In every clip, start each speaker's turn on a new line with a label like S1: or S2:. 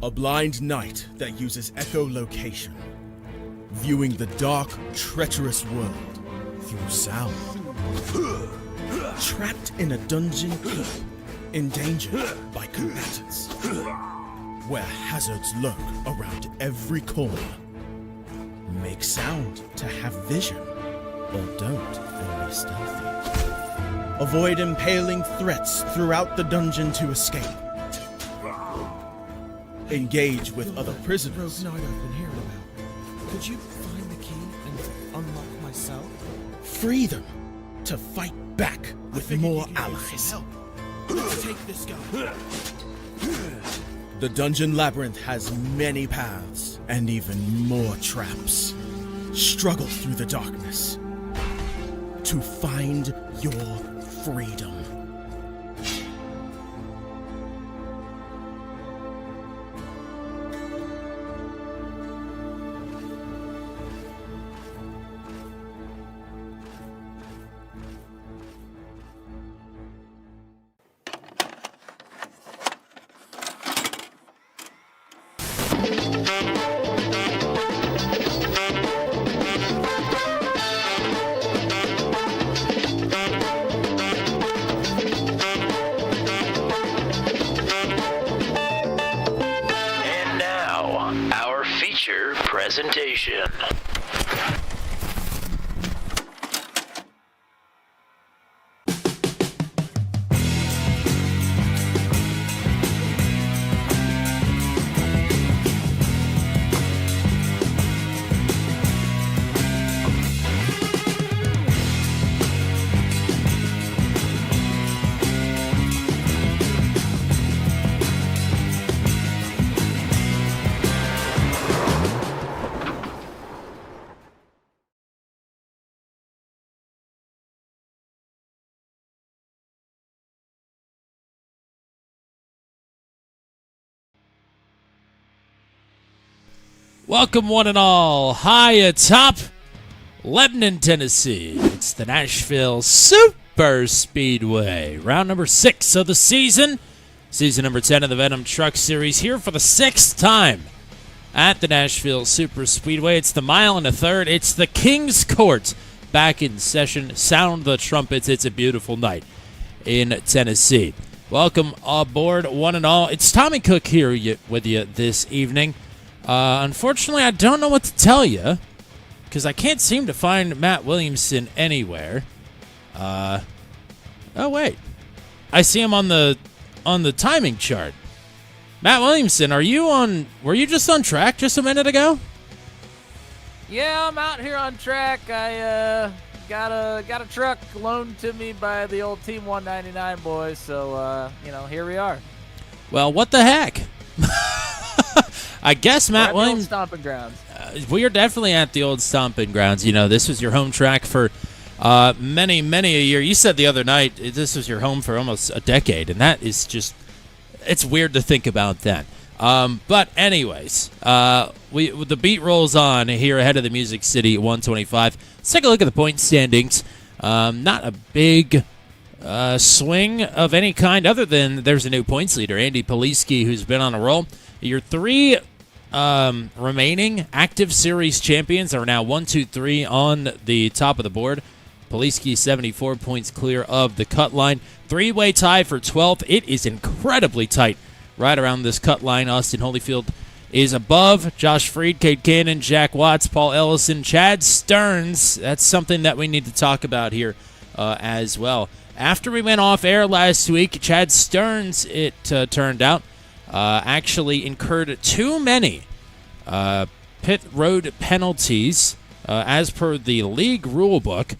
S1: A blind knight that uses echolocation, viewing the dark, treacherous world through sound. Trapped in a dungeon keep, endangered by combatants, where hazards lurk around every corner. Make sound to have vision, or don't and be stealthy. Avoid impaling threats throughout the dungeon to escape. Engage with other prisoners.
S2: Rogue Knight I've been hearing about. Could you find the key and unlock my cell?
S1: Free them to fight back with more allies.
S2: Let's take this guy.
S1: The dungeon labyrinth has many paths and even more traps. Struggle through the darkness to find your freedom.
S3: Presentation.
S4: Welcome, one and all, high atop Lebanon, Tennessee. It's the Nashville Super Speedway, round number 6 of the season. Season number 10 of the Venom Truck Series, here for the 6th time at the Nashville Super Speedway. It's the mile and a third. It's the King's Court back in session. Sound the trumpets. It's a beautiful night in Tennessee. Welcome aboard, one and all. It's Tommy Cook here with you this evening. Unfortunately, I don't know what to tell you because I can't seem to find Matt Williamson anywhere. Oh wait, I see him on the timing chart. Matt Williamson, were you just on track just a minute ago?
S5: Yeah, I'm out here on track. I got a truck loaned to me by the old Team 199 boys, so here we are.
S4: Well, what the heck? I guess Matt Williams.
S5: Stomping grounds.
S4: We are definitely at the old stomping grounds. You know, this was your home track for many a year. You said the other night this was your home for almost a decade, and that is just—it's weird to think about that. But anyways, the beat rolls on here ahead of the Music City 125. Let's take a look at the point standings. Not a big swing of any kind, other than there's a new points leader, Andy Poliski, who's been on a roll. Your three remaining active series champions are now 1, 2, 3 on the top of the board. Poliski 74 points clear of the cut line. Three-way tie for 12th. It is incredibly tight right around this cut line. Austin Holyfield is above. Josh Freed, Cade Cannon, Jack Watts, Paul Ellison, Chad Stearns. That's something that we need to talk about here as well. After we went off air last week, Chad Stearns, it turned out, actually incurred too many pit road penalties as per the league rule book.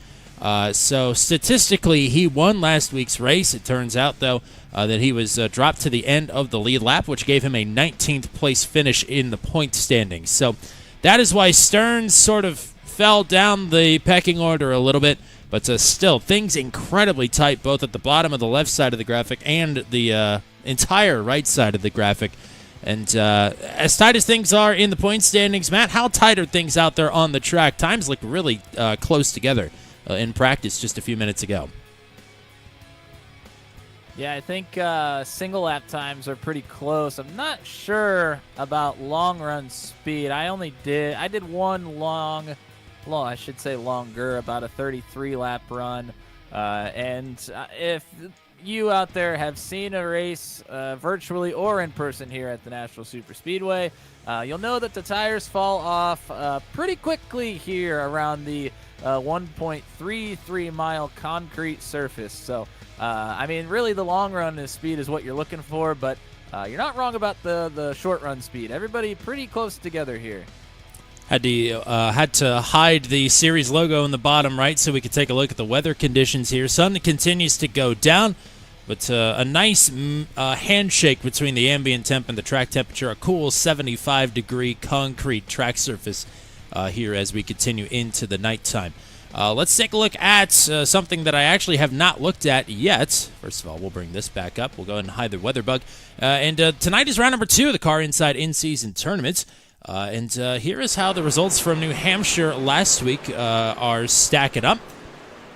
S4: So statistically, he won last week's race. It turns out, though, that he was dropped to the end of the lead lap, which gave him a 19th place finish in the point standings. So that is why Stearns sort of fell down the pecking order a little bit. But still, things incredibly tight, both at the bottom of the left side of the graphic and the entire right side of the graphic. And as tight as things are in the point standings, Matt, how tight are things out there on the track? Times look really close together in practice just a few minutes ago.
S5: Yeah, I think single lap times are pretty close. I'm not sure about long run speed. I did one I should say longer, about a 33 lap run. And if you out there have seen a race virtually or in person here at the Nashville Superspeedway, you'll know that the tires fall off pretty quickly here around the 1.33 mile concrete surface. So, I mean, really the long run speed is what you're looking for, but you're not wrong about the short run speed. Everybody pretty close together here.
S4: Had to hide the series logo in the bottom right so we could take a look at the weather conditions here. Sun continues to go down, but a nice handshake between the ambient temp and the track temperature. A cool 75-degree concrete track surface here as we continue into the nighttime. Let's take a look at something that I actually have not looked at yet. First of all, we'll bring this back up. We'll go ahead and hide the weather bug. And tonight is round number 2 of the Car Inside in-season tournament. And here is how the results from New Hampshire last week are stacking up.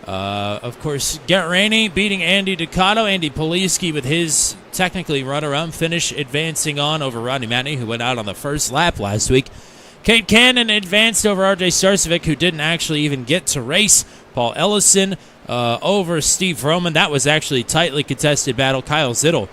S4: Of course, Garrett Rainey beating Andy Ducato. Andy Poliski with his technically run-around finish advancing on over Rodney Matney, who went out on the first lap last week. Kate Cannon advanced over R.J. Starcevic, who didn't actually even get to race. Paul Ellison over Steve Roman. That was actually a tightly contested battle. Kyle Zittel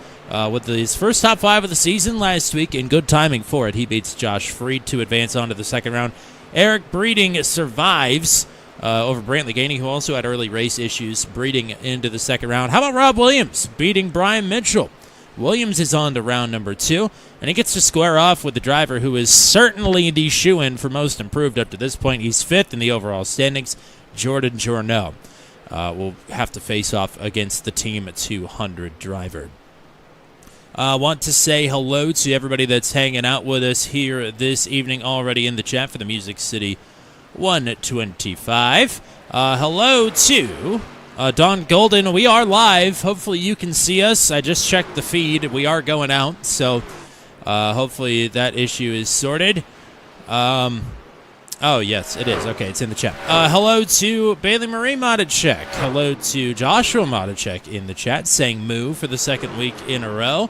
S4: with his first top 5 of the season last week, and good timing for it. He beats Josh Freed to advance on to the second round. Eric Breeding survives over Brantley Gainey, who also had early race issues, Breeding into the second round. How about Rob Williams beating Brian Mitchell? Williams is on to round number 2, and he gets to square off with the driver who is certainly the shoe-in for most improved up to this point. He's 5th in the overall standings, Jordan Journeau. Will have to face off against the Team 200 driver. Want to say hello to everybody that's hanging out with us here this evening already in the chat for the Music City 125. Hello to Don Golden. We are live. Hopefully you can see us. I just checked the feed. We are going out, so hopefully that issue is sorted. Oh, yes, it is. Okay, it's in the chat. Hello to Bailey Marie Modicek. Hello to Joshua Modicek in the chat, saying moo for the second week in a row.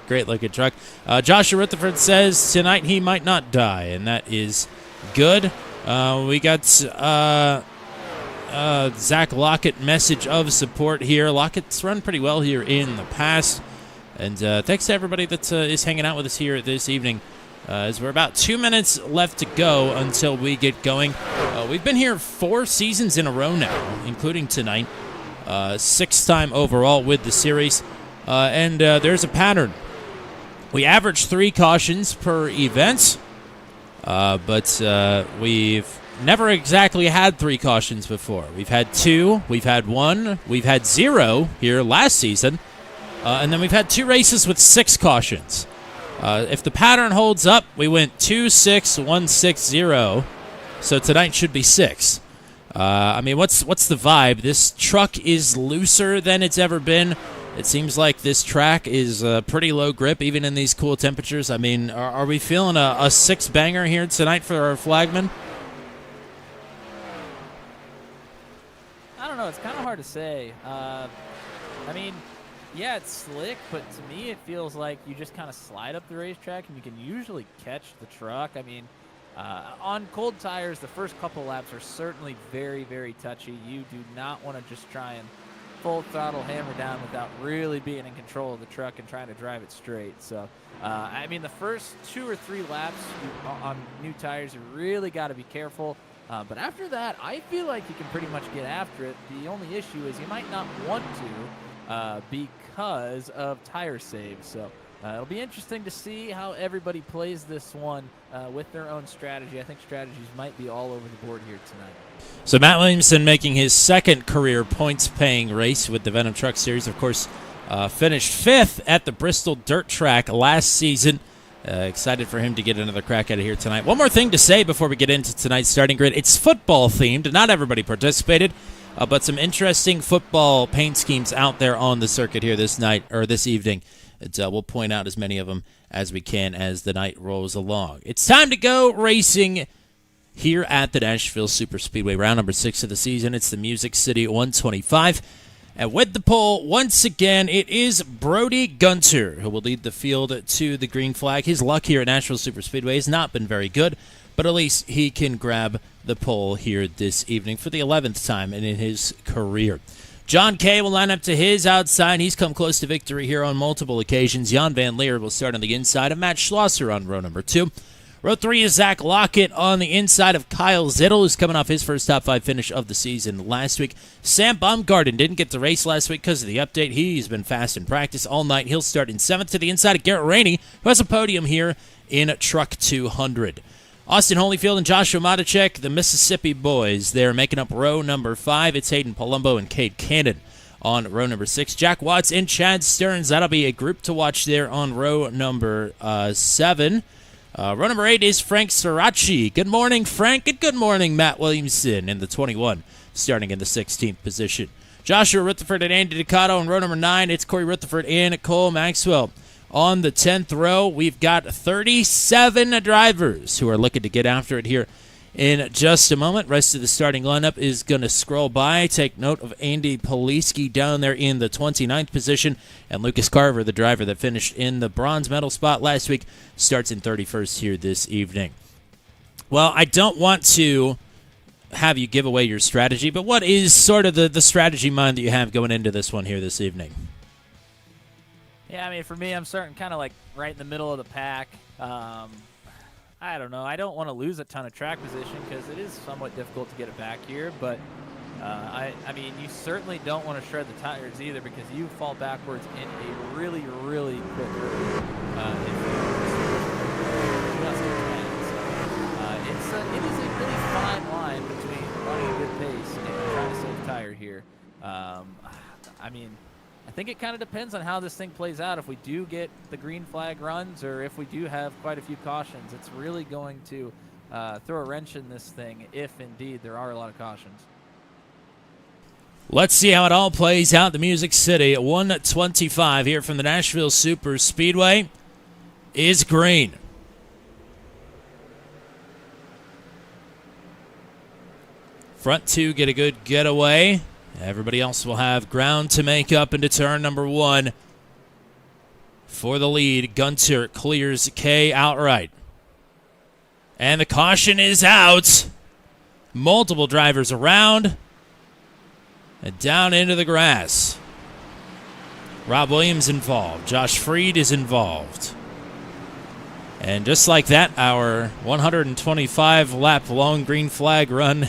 S4: Great looking truck. Joshua Rutherford says tonight he might not die, and that is good. We got Zach Lockett message of support here. Lockett's run pretty well here in the past. And thanks to everybody that is hanging out with us here this evening. As we're about 2 minutes left to go until we get going. We've been here 4 seasons in a row now, including tonight. 6th time overall with the series. And there's a pattern. We average 3 cautions per event, but we've never exactly had 3 cautions before. We've had 2, we've had 1, we've had 0 here last season, and then we've had 2 races with 6 cautions. If the pattern holds up, we went 2, 6, 1, 6, 0, so tonight should be 6. I mean, what's the vibe? This truck is looser than it's ever been. It seems like this track is pretty low grip, even in these cool temperatures. I mean, are we feeling a 6-banger here tonight for our flagman?
S5: I don't know. It's kind of hard to say. I mean, yeah, it's slick, but to me it feels like you just kind of slide up the racetrack and you can usually catch the truck. I mean, on cold tires, the first couple laps are certainly very, very touchy. You do not want to just try and full throttle hammer down without really being in control of the truck and trying to drive it straight. So, I mean, the first 2 or 3 laps on new tires, you really got to be careful. But after that, I feel like you can pretty much get after it. The only issue is you might not want to because of tire saves. So it'll be interesting to see how everybody plays this one with their own strategy. I think strategies might be all over the board here tonight.
S4: So Matt Williamson making his second career points-paying race with the Venom Truck Series. Of course, finished 5th at the Bristol Dirt Track last season. Excited for him to get another crack at it here tonight. One more thing to say before we get into tonight's starting grid. It's football-themed. Not everybody participated, but some interesting football paint schemes out there on the circuit here this night or this evening. We'll point out as many of them as we can as the night rolls along. It's time to go racing here at the Nashville Superspeedway, round number 6 of the season. It's the Music City 125. And with the pole, once again, it is Brody Gunter who will lead the field to the green flag. His luck here at Nashville Superspeedway has not been very good, but at least he can grab the pole here this evening for the 11th time in his career. John Kay will line up to his outside. He's come close to victory here on multiple occasions. Jan Van Leer will start on the inside of Matt Schlosser on row number 2. Row 3 is Zach Lockett on the inside of Kyle Zittel, who's coming off his first top 5 finish of the season last week. Sam Baumgarten didn't get the race last week because of the update. He's been fast in practice all night. He'll start in 7th to the inside of Garrett Rainey, who has a podium here in Truck 200. Austin Holyfield and Joshua Matacek, the Mississippi boys, they're making up row number 5. It's Hayden Palumbo and Cade Cannon on row number 6. Jack Watts and Chad Stearns, that'll be a group to watch there on row number 7. Row number 8 is Frank Sirachi. Good morning, Frank, and good morning, Matt Williamson in the 21, starting in the 16th position. Joshua Rutherford and Andy Ducato on row number 9. It's Corey Rutherford and Cole Maxwell. On the 10th row, we've got 37 drivers who are looking to get after it here in just a moment. Rest of the starting lineup is going to scroll by. Take note of Andy Poliski down there in the 29th position. And Lucas Carver, the driver that finished in the bronze medal spot last week, starts in 31st here this evening. Well, I don't want to have you give away your strategy, but what is sort of the strategy mind that you have going into this one here this evening?
S5: Yeah, I mean, for me, I'm starting kind of like right in the middle of the pack. I don't know. I don't want to lose a ton of track position because it is somewhat difficult to get it back here. But, I mean, you certainly don't want to shred the tires either because you fall backwards in a really, really quick hurry. It is a really fine line between running a good pace and trying to save tire here. I mean, I think it kind of depends on how this thing plays out. If we do get the green flag runs or if we do have quite a few cautions, it's really going to throw a wrench in this thing if indeed there are a lot of cautions.
S4: Let's see how it all plays out. The Music City at 125 here from the Nashville Super Speedway is green. Front 2 get a good getaway. Everybody else will have ground to make up into turn number 1. For the lead, Gunter clears K outright. And the caution is out. Multiple drivers around. And down into the grass. Rob Williams involved. Josh Freed is involved. And just like that, our 125-lap long green flag run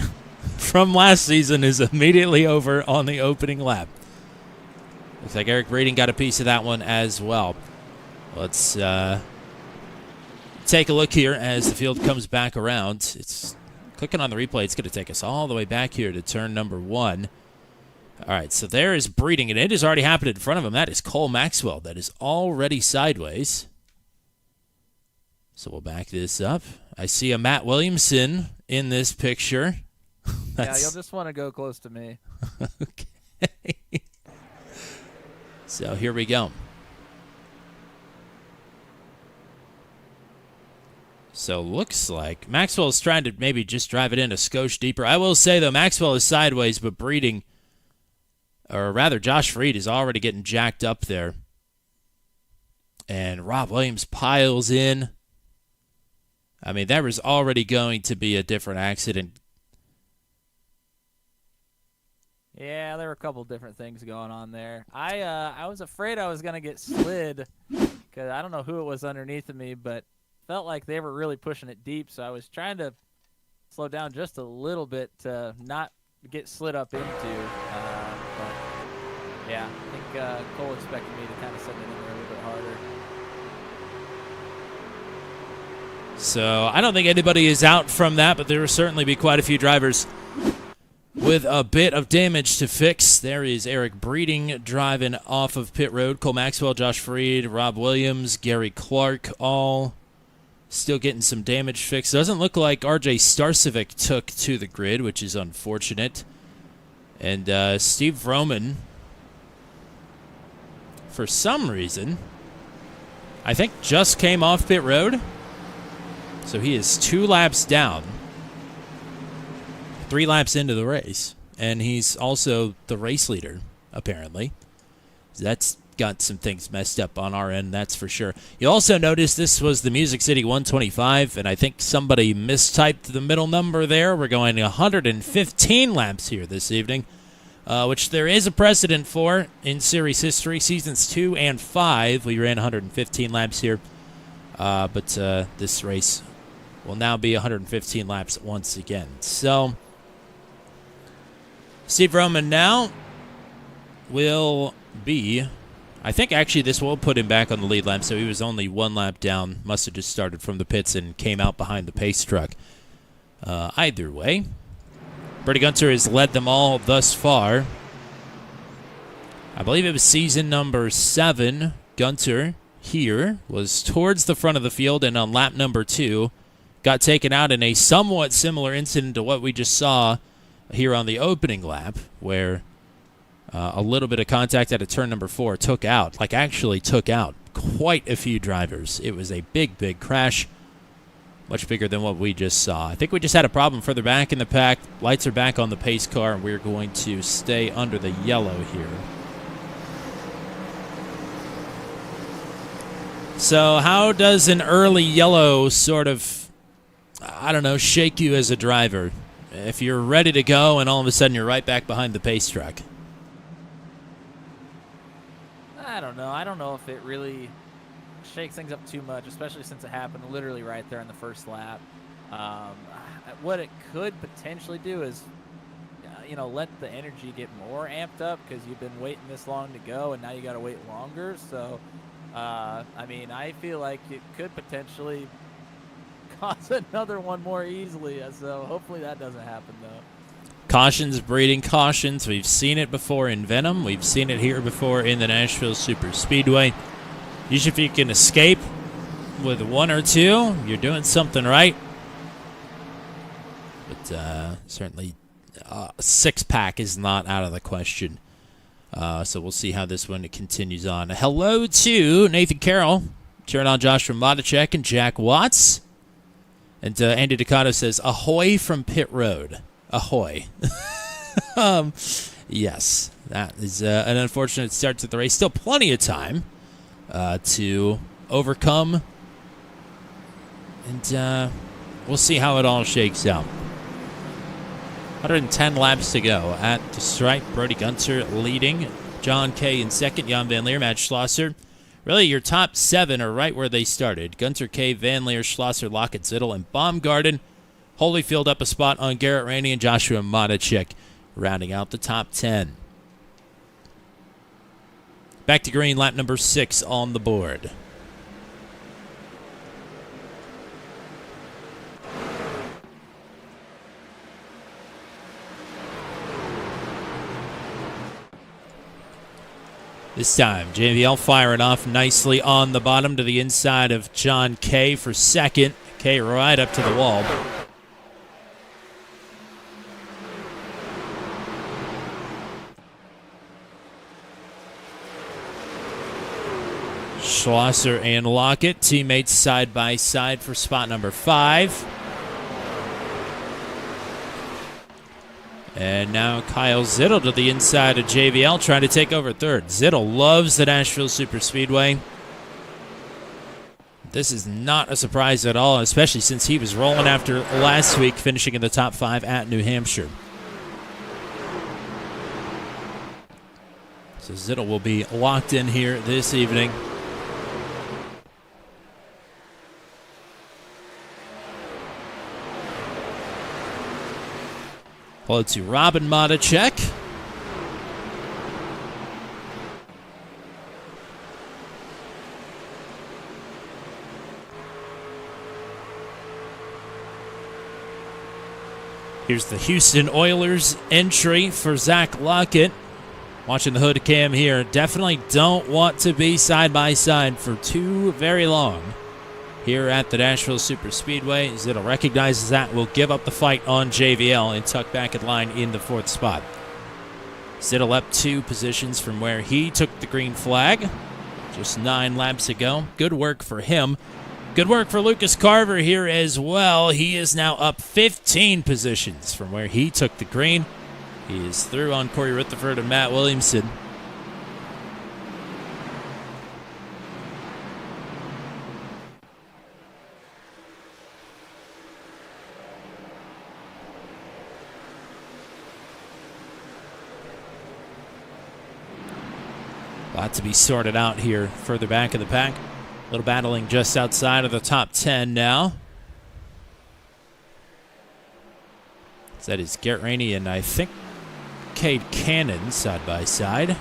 S4: from last season is immediately over on the opening lap. Looks like Eric Breeding got a piece of that one as well. Let's take a look here as the field comes back around. It's clicking on the replay. It's going to take us all the way back here to turn number 1. All right, so there is Breeding, and it has already happened in front of him. That is Cole Maxwell. That is already sideways. So we'll back this up. I see a Matt Williamson in this picture.
S5: Yeah, you'll just want to go close to me.
S4: Okay. So here we go. So looks like Maxwell's trying to maybe just drive it in a skosh deeper. I will say, though, Maxwell is sideways, but Breeding, or rather Josh Freed, is already getting jacked up there. And Rob Williams piles in. I mean, there was already going to be a different accident.
S5: Yeah, there were a couple different things going on there. I was afraid I was going to get slid because I don't know who it was underneath of me, but felt like they were really pushing it deep, so I was trying to slow down just a little bit to not get slid up into. But, yeah, I think Cole expected me to kind of send it in there a little bit harder.
S4: So I don't think anybody is out from that, but there will certainly be quite a few drivers with a bit of damage to fix. There is Eric Breeding driving off of pit road. Cole Maxwell, Josh Freed, Rob Williams, Gary Clark, all still getting some damage fixed. Doesn't look like RJ Starcevic took to the grid, which is unfortunate. And Steve Roman, for some reason, I think just came off pit road. So he is 2 laps down. 3 laps into the race, and he's also the race leader apparently. That's got some things messed up on our end, that's for sure. You also notice this was the Music City 125, and I think somebody mistyped the middle number there. We're going 115 laps here this evening, which there is a precedent for in series history. Seasons 2 and 5, we ran 115 laps here, but this race will now be 115 laps once again. So, Steve Roman now will be, I think actually this will put him back on the lead lap, so he was only 1 lap down, must have just started from the pits and came out behind the pace truck. Either way, Bertie Gunter has led them all thus far. I believe it was season number 7. Gunter here was towards the front of the field, and on lap number 2 got taken out in a somewhat similar incident to what we just saw here on the opening lap, where a little bit of contact at a turn number 4 took out quite a few drivers. It was a big, big crash, much bigger than what we just saw. I think we just had a problem further back in the pack. Lights are back on the pace car, and we're going to stay under the yellow here. So how does an early yellow sort of, I don't know, shake you as a driver? If you're ready to go and all of a sudden you're right back behind the pace truck.
S5: I don't know. I don't know if it really shakes things up too much, especially since it happened literally right there in the first lap. What it could potentially do is, let the energy get more amped up because you've been waiting this long to go, and now you got to wait longer. So, I feel like it could potentially cause another one more easily. So hopefully that doesn't happen, though.
S4: Cautions breeding cautions. We've seen it before in Venom. We've seen it here before in the Nashville Super Speedway. Usually if you can escape with 1 or 2, you're doing something right. But certainly a 6-pack is not out of the question. So we'll see how this one continues on. Hello to Nathan Carroll. Turn on Joshua Modicek and Jack Watts. And Andy Ducato says, ahoy from pit road. Ahoy. Yes, that is an unfortunate start to the race. Still plenty of time to overcome. And we'll see how it all shakes out. 110 laps to go at the stripe. Brody Gunter leading. John Kay in second. Jan Van Leer, Matt Schlosser. Really, your top 7 are right where they started. Gunter, Kay, Van Leer, Schlosser, Lockett, Zittel, and Baumgarten. Holyfield up a spot on Garrett Rainey and Joshua Modicek, rounding out the top 10. Back to green, lap number 6 on the board. This time, JVL firing off nicely on the bottom to the inside of John Kay for second. Kay right up to the wall. Schlosser and Lockett, teammates side by side for spot number 5. And now Kyle Zittel to the inside of JVL, trying to take over third. Zittel loves the Nashville Super Speedway. This is not a surprise at all, especially since he was rolling after last week, finishing in the top 5 at New Hampshire. So Zittel will be locked in here this evening. Hello to Robin Modicek. Here's the Houston Oilers entry for Zach Lockett. Watching the hood cam here. Definitely don't want to be side by side for too very long here at the Nashville Super Speedway. Zittel recognizes that, will give up the fight on JVL and tuck back in line in the 4th spot. Zittel up 2 positions from where he took the green flag just 9 laps ago. Good work for him. Good work for Lucas Carver here as well. He is now up 15 positions from where he took the green. He is through on Corey Rutherford and Matt Williamson. A lot to be sorted out here further back in the pack. A little battling just outside of the top 10 now. That is Garrett Rainey and I think Cade Cannon side by side.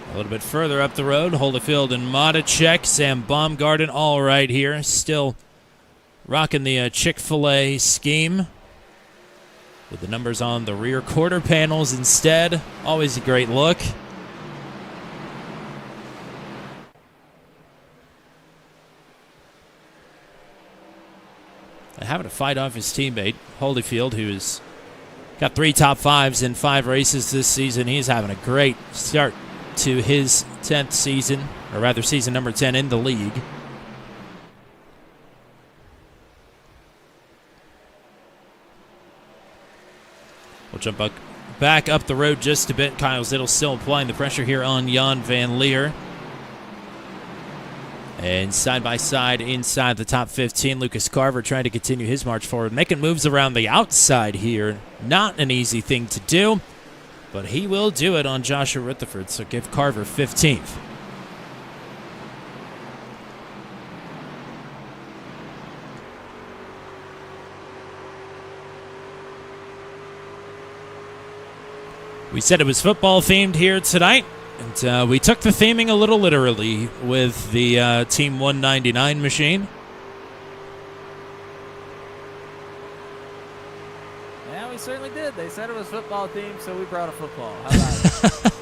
S4: A little bit further up the road, Holyfield and Modicek, Sam Baumgarten all right here. Still rocking the Chick-fil-A scheme with the numbers on the rear quarter panels instead. Always a great look. Having to fight off his teammate, Holyfield, who's got 3 top 5s in 5 races this season. He's having a great start to his 10th season, or rather season number 10 in the league. We'll jump back up the road just a bit. Kyle Zittel still applying the pressure here on Jan Van Leer. And side by side inside the top 15, Lucas Carver trying to continue his march forward, making moves around the outside here. Not an easy thing to do, but he will do it on Joshua Rutherford, so give Carver 15th. We said it was football themed here tonight, and we took the theming a little literally with the Team 199 machine.
S5: Yeah, we certainly did. They said it was football themed, so we brought a football. How about it?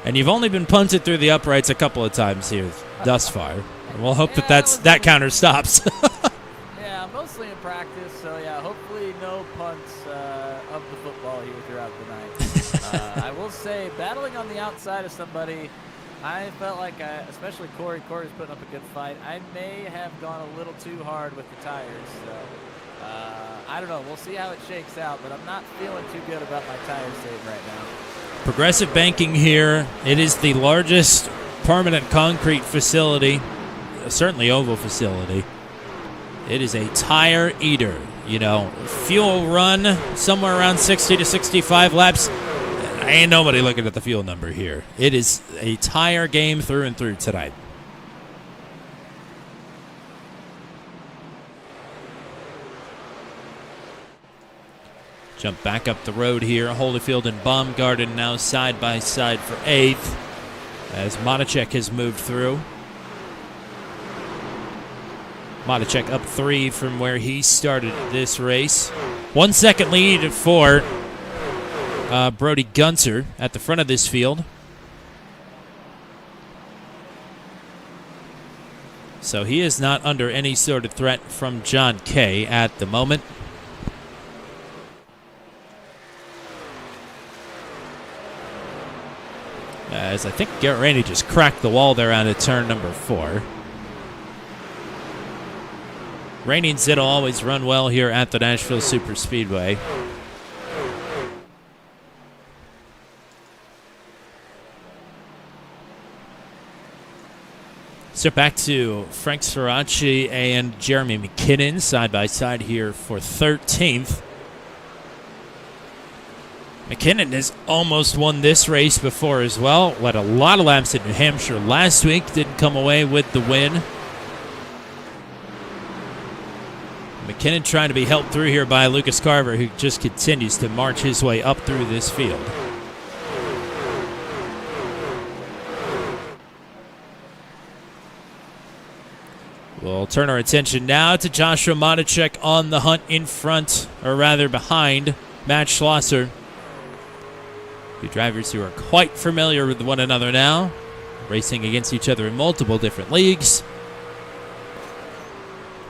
S4: And you've only been punted through the uprights a couple of times here thus far. And we'll hope that counter stops.
S5: Yeah, mostly in practice, so yeah, hopefully no punts of the football here throughout the night. I will say, battling on the outside of somebody, I felt like, especially Corey's putting up a good fight. I may have gone a little too hard with the tires, so I don't know. We'll see how it shakes out, but I'm not feeling too good about my tire save right now.
S4: Progressive Banking here. It is the largest permanent concrete facility, certainly oval facility. It is a tire eater. You know, fuel run somewhere around 60 to 65 laps. Ain't nobody looking at the fuel number here. It is a tire game through and through tonight. Jump back up the road here. Holyfield and Baumgarten now side by side for 8th as Modicek has moved through. Modicek up 3 from where he started this race. 1 second lead for Brody Gunter at the front of this field. So he is not under any sort of threat from John Kay at the moment. As I think Garrett Rainey just cracked the wall there on a turn number 4. Rainey and Zittel always run well here at the Nashville Super Speedway. So back to Frank Sferaci and Jeremy McKinnon side by side here for 13th. McKinnon has almost won this race before as well. Led a lot of laps in New Hampshire last week. Didn't come away with the win. McKinnon trying to be helped through here by Lucas Carver, who just continues to march his way up through this field. We'll turn our attention now to Joshua Modicek on the hunt in front, or rather behind, Matt Schlosser. Two drivers who are quite familiar with one another now, racing against each other in multiple different leagues.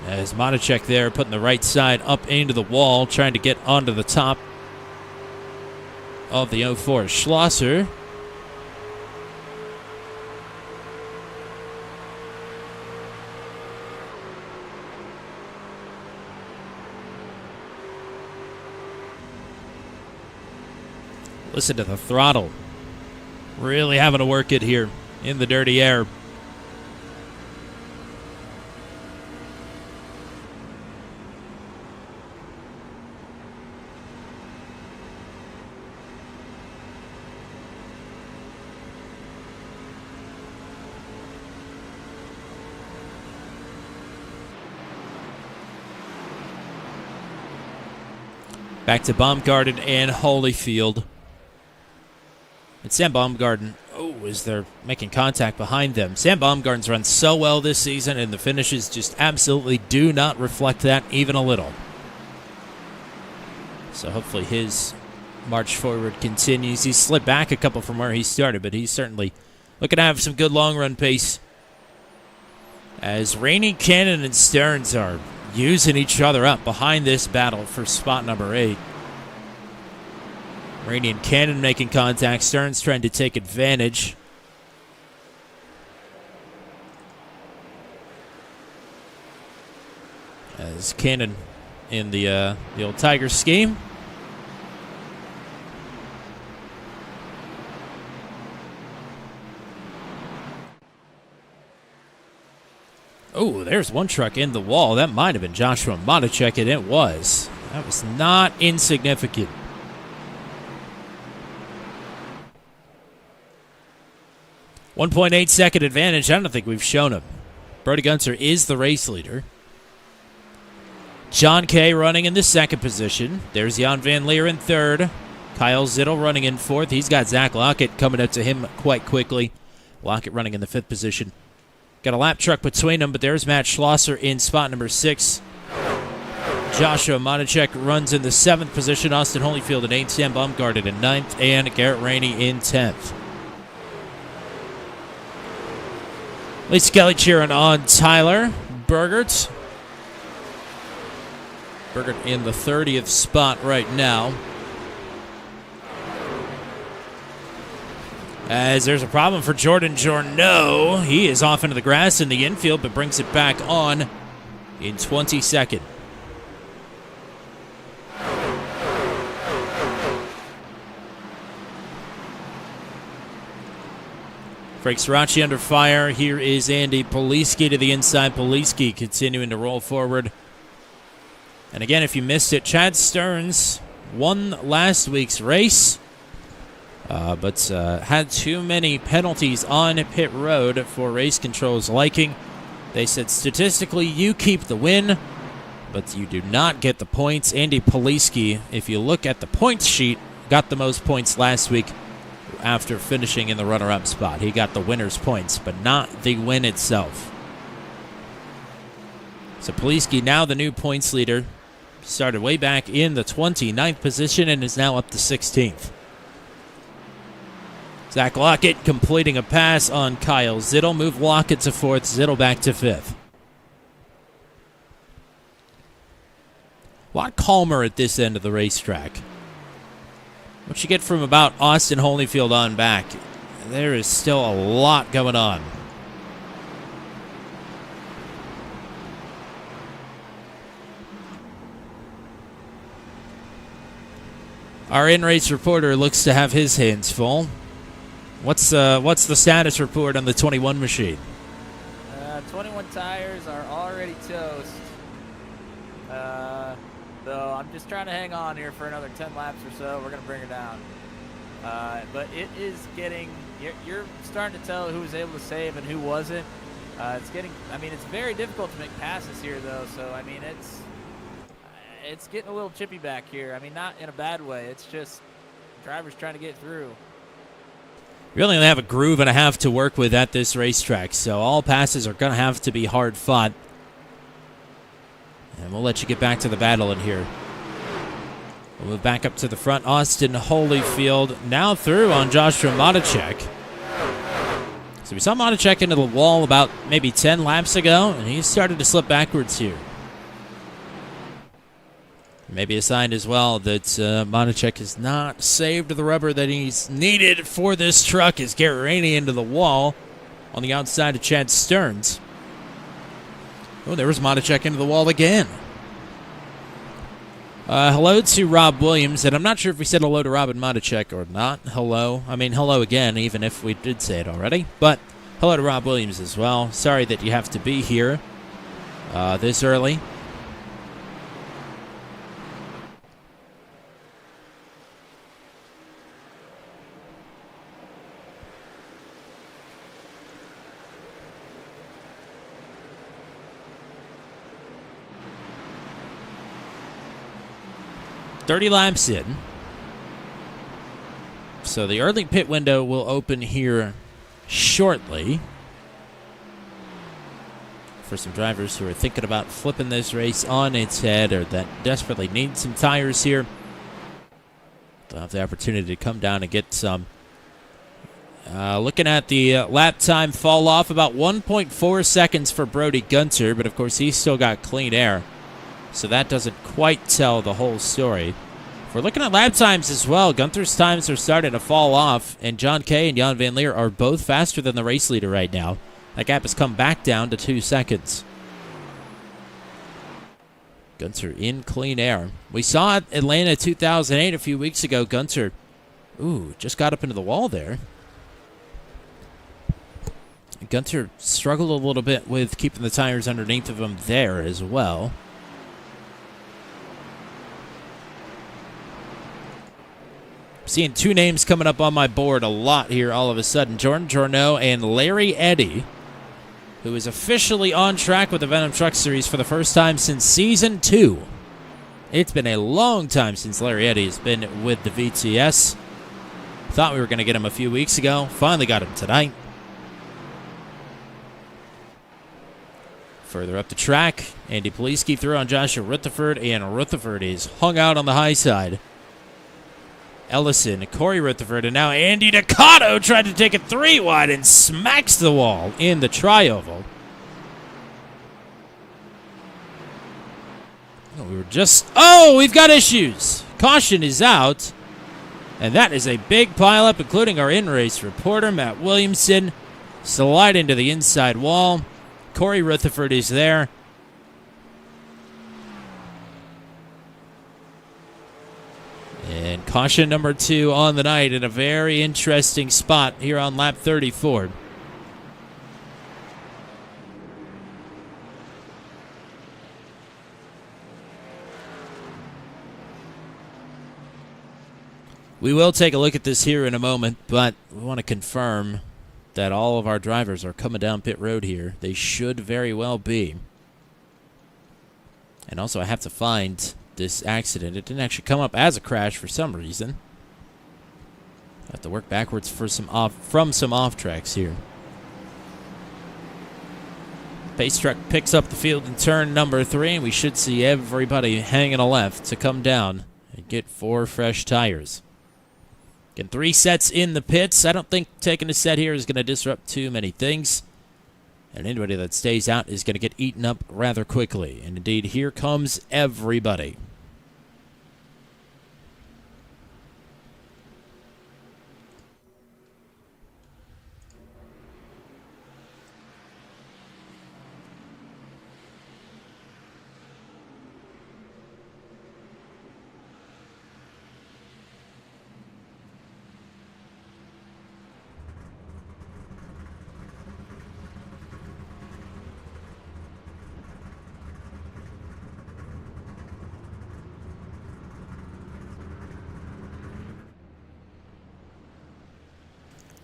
S4: As Modicek there putting the right side up into the wall, trying to get onto the top of the 04 Schlosser. Listen to the throttle. Really having to work it here in the dirty air. Back to Baumgarten and Holyfield. And Sam Baumgarten, as they're making contact behind them. Sam Baumgarten's run so well this season, and the finishes just absolutely do not reflect that even a little. So hopefully his march forward continues. He's slipped back a couple from where he started, but he's certainly looking to have some good long-run pace. As Rainey, Cannon, and Stearns are using each other up behind this battle for spot number 8. Rainey and Cannon making contact. Stearns trying to take advantage. As Cannon in the old Tiger scheme. Oh, there's one truck in the wall. That might have been Joshua Matichek, and it was. That was not insignificant. .8-second advantage. I don't think we've shown him. Brody Gunter is the race leader. John Kay running in the second position. There's Jan Van Leer in third. Kyle Zittel running in fourth. He's got Zach Lockett coming up to him quite quickly. Lockett running in the fifth position. Got a lap truck between them, but there's Matt Schlosser in spot number 6. Joshua Matichek runs in the 7th position. Austin Holyfield in 8th. Sam Baumgarten in 9th. And Garrett Rainey in 10th. Lisa Kelly cheering on Tyler Burgert. Burgert in the 30th spot right now. As there's a problem for Jordan Journeau. He is off into the grass in the infield, but brings it back on in 22nd. Frank Srirachi under fire. Here is Andy Poliski to the inside. Poliski continuing to roll forward. And again, if you missed it, Chad Stearns won last week's race. But had too many penalties on pit road for race control's liking. They said statistically you keep the win, but you do not get the points. Andy Poliski, if you look at the points sheet, got the most points last week after finishing in the runner-up spot. He got the winner's points, but not the win itself. So Poliski now the new points leader. Started way back in the 29th position and is now up to 16th. Zach Lockett completing a pass on Kyle Zittel. Move Lockett to 4th, Zittel back to 5th. A lot calmer at this end of the racetrack. What you get from about Austin Holyfield on back, there is still a lot going on. Our in-race reporter looks to have his hands full. What's the status report on the 21 machine?
S5: 21 tires are already toast. So I'm just trying to hang on here for another 10 laps or so. We're going to bring her down. But it is getting, you're starting to tell who was able to save and who wasn't. It's very difficult to make passes here, though. So, I mean, it's getting a little chippy back here. I mean, not in a bad way. It's just drivers trying to get through.
S4: We only have a groove and a half to work with at this racetrack, so all passes are going to have to be hard fought. And we'll let you get back to the battle in here. We'll move back up to the front. Austin Holyfield now through on Joshua Matichek. So we saw Matichek into the wall about maybe 10 laps ago, and he started to slip backwards here. Maybe a sign as well that Monacek has not saved the rubber that he's needed for this truck as Garrett Rainey into the wall on the outside of Chad Stearns. Oh, there was Monacek into the wall again. Hello to Rob Williams, and I'm not sure if we said hello to Robin Monacek or not. Hello. I mean, hello again, even if we did say it already. But hello to Rob Williams as well. Sorry that you have to be here this early. .30 laps in. So the early pit window will open here shortly for some drivers who are thinking about flipping this race on its head or that desperately need some tires here. They'll have the opportunity to come down and get some. Looking at the lap time fall off, about 1.4 seconds for Brody Gunter, but of course he's still got clean air. So that doesn't quite tell the whole story. If we're looking at lap times as well, Gunther's times are starting to fall off, and John Kay and Jan Van Leer are both faster than the race leader right now. That gap has come back down to 2 seconds. Gunter in clean air. We saw at Atlanta 2008 a few weeks ago. Gunter, just got up into the wall there. Gunter struggled a little bit with keeping the tires underneath of him there as well. Seeing two names coming up on my board a lot here all of a sudden. Jordan Journeau and Larry Eddy, who is officially on track with the Venom Truck Series for the first time since Season 2. It's been a long time since Larry Eddy has been with the VTS. Thought we were going to get him a few weeks ago. Finally got him tonight. Further up the track, Andy Poliski threw on Joshua Rutherford, and Rutherford is hung out on the high side. Ellison, Corey Rutherford, and now Andy Ducato tried to take it 3 wide and smacks the wall in the tri-oval. We've got issues. Caution is out. And that is a big pileup, including our in-race reporter, Matt Williamson, sliding to the inside wall. Corey Rutherford is there. And caution number 2 on the night in a very interesting spot here on lap 34. We will take a look at this here in a moment, but we want to confirm that all of our drivers are coming down pit road here. They should very well be. And also I have to find this accident. It didn't actually come up as a crash for some reason. I have to work backwards for from some off tracks here. Pace truck picks up the field in turn number 3, and we should see everybody hanging a left to come down and get 4 fresh tires. Getting 3 sets in the pits. I don't think taking a set here is going to disrupt too many things. And anybody that stays out is going to get eaten up rather quickly. And indeed, here comes everybody.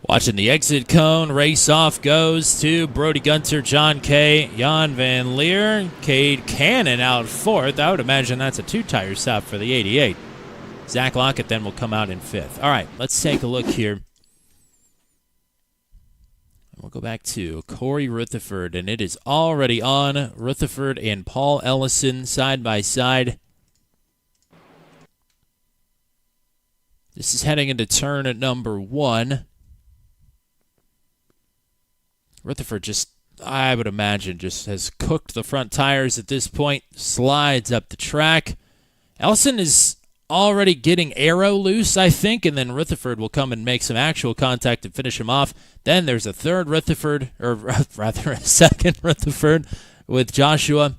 S4: Watching the exit cone, race off goes to Brody Gunter, John Kay, Jan Van Leer, Cade Cannon out 4th. I would imagine that's a 2-tire stop for the 88. Zach Lockett then will come out in 5th. All right, let's take a look here. We'll go back to Corey Rutherford, and it is already on. Rutherford and Paul Ellison side by side. This is heading into turn at number 1. Rutherford I would imagine, just has cooked the front tires at this point, slides up the track, Elson is already getting Arrow loose, I think, and then Rutherford will come and make some actual contact and finish him off. Then there's a third Rutherford, or rather a second Rutherford with Joshua.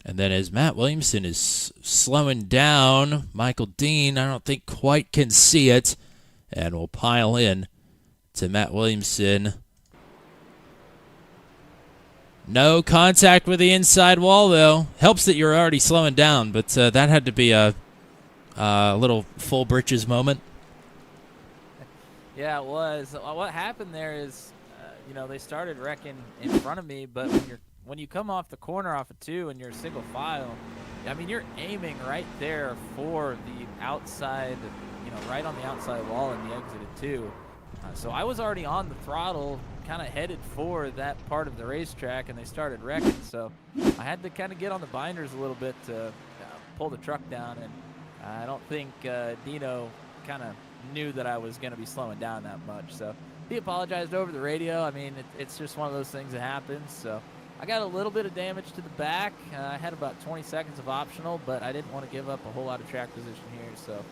S4: And then as Matt Williamson is slowing down, Michael Dean, I don't think quite can see it, and will pile in to Matt Williamson. No contact with the inside wall, though. Helps that you're already slowing down, but that had to be a little full britches moment.
S5: Yeah, it was. What happened there is, they started wrecking in front of me, but when you come off the corner off of 2 and you're a single file, I mean, you're aiming right there for the outside, right on the outside wall in the exit at 2. So I was already on the throttle, kind of headed for that part of the racetrack, and they started wrecking. So I had to kind of get on the binders a little bit to pull the truck down, and I don't think Dino kind of knew that I was going to be slowing down that much. So he apologized over the radio. I mean, it's just one of those things that happens. So I got a little bit of damage to the back. I had about 20 seconds of optional, but I didn't want to give up a whole lot of track position here. So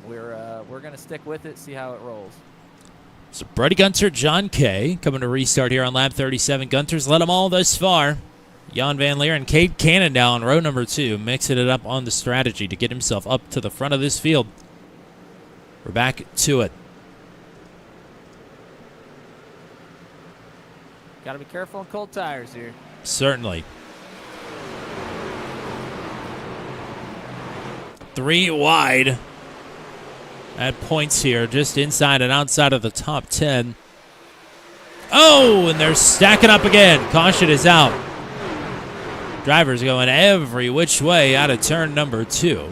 S5: we're going to stick with it, see how it rolls.
S4: So Brady Gunter, John Kay coming to restart here on lap 37. Gunter's led them all thus far. Jan Van Leer and Cade Cannon now on row number 2, mixing it up on the strategy to get himself up to the front of this field. We're back to it.
S5: Got to be careful on cold tires here.
S4: Certainly. 3 wide at points here, just inside and outside of the top 10. Oh, and they're stacking up again. Caution is out. Drivers going every which way out of turn number 2.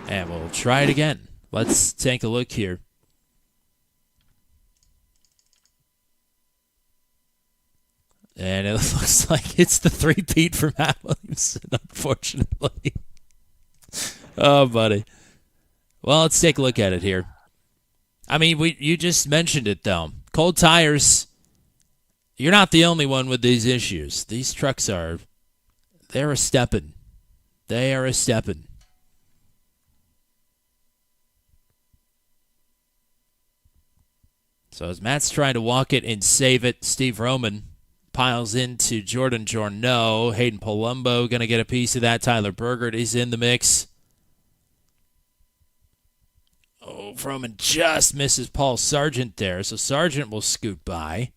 S4: And we'll try it again. Let's take a look here. And it looks like it's the three-peat for Matt Williamson, unfortunately. Oh, buddy. Well, let's take a look at it here. I mean, you just mentioned it, though. Cold tires, you're not the only one with these issues. These trucks they're a-steppin'. They are a-steppin'. So as Matt's trying to walk it and save it, Steve Roman piles into Jordan Journeau. Hayden Palumbo going to get a piece of that. Tyler Bergert is in the mix. Oh, Roman just misses Paul Sargent there, so Sargent will scoot by.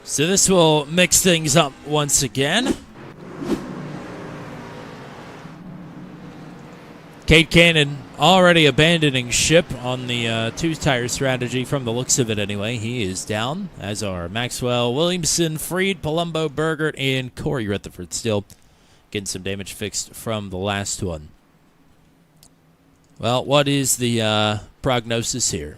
S4: So this will mix things up once again. Cade Cannon already abandoning ship on the two-tire strategy from the looks of it anyway. He is down, as are Maxwell, Williamson, Freed, Palumbo, Bergert, and Corey Rutherford still getting some damage fixed from the last one. Well, what is the prognosis here?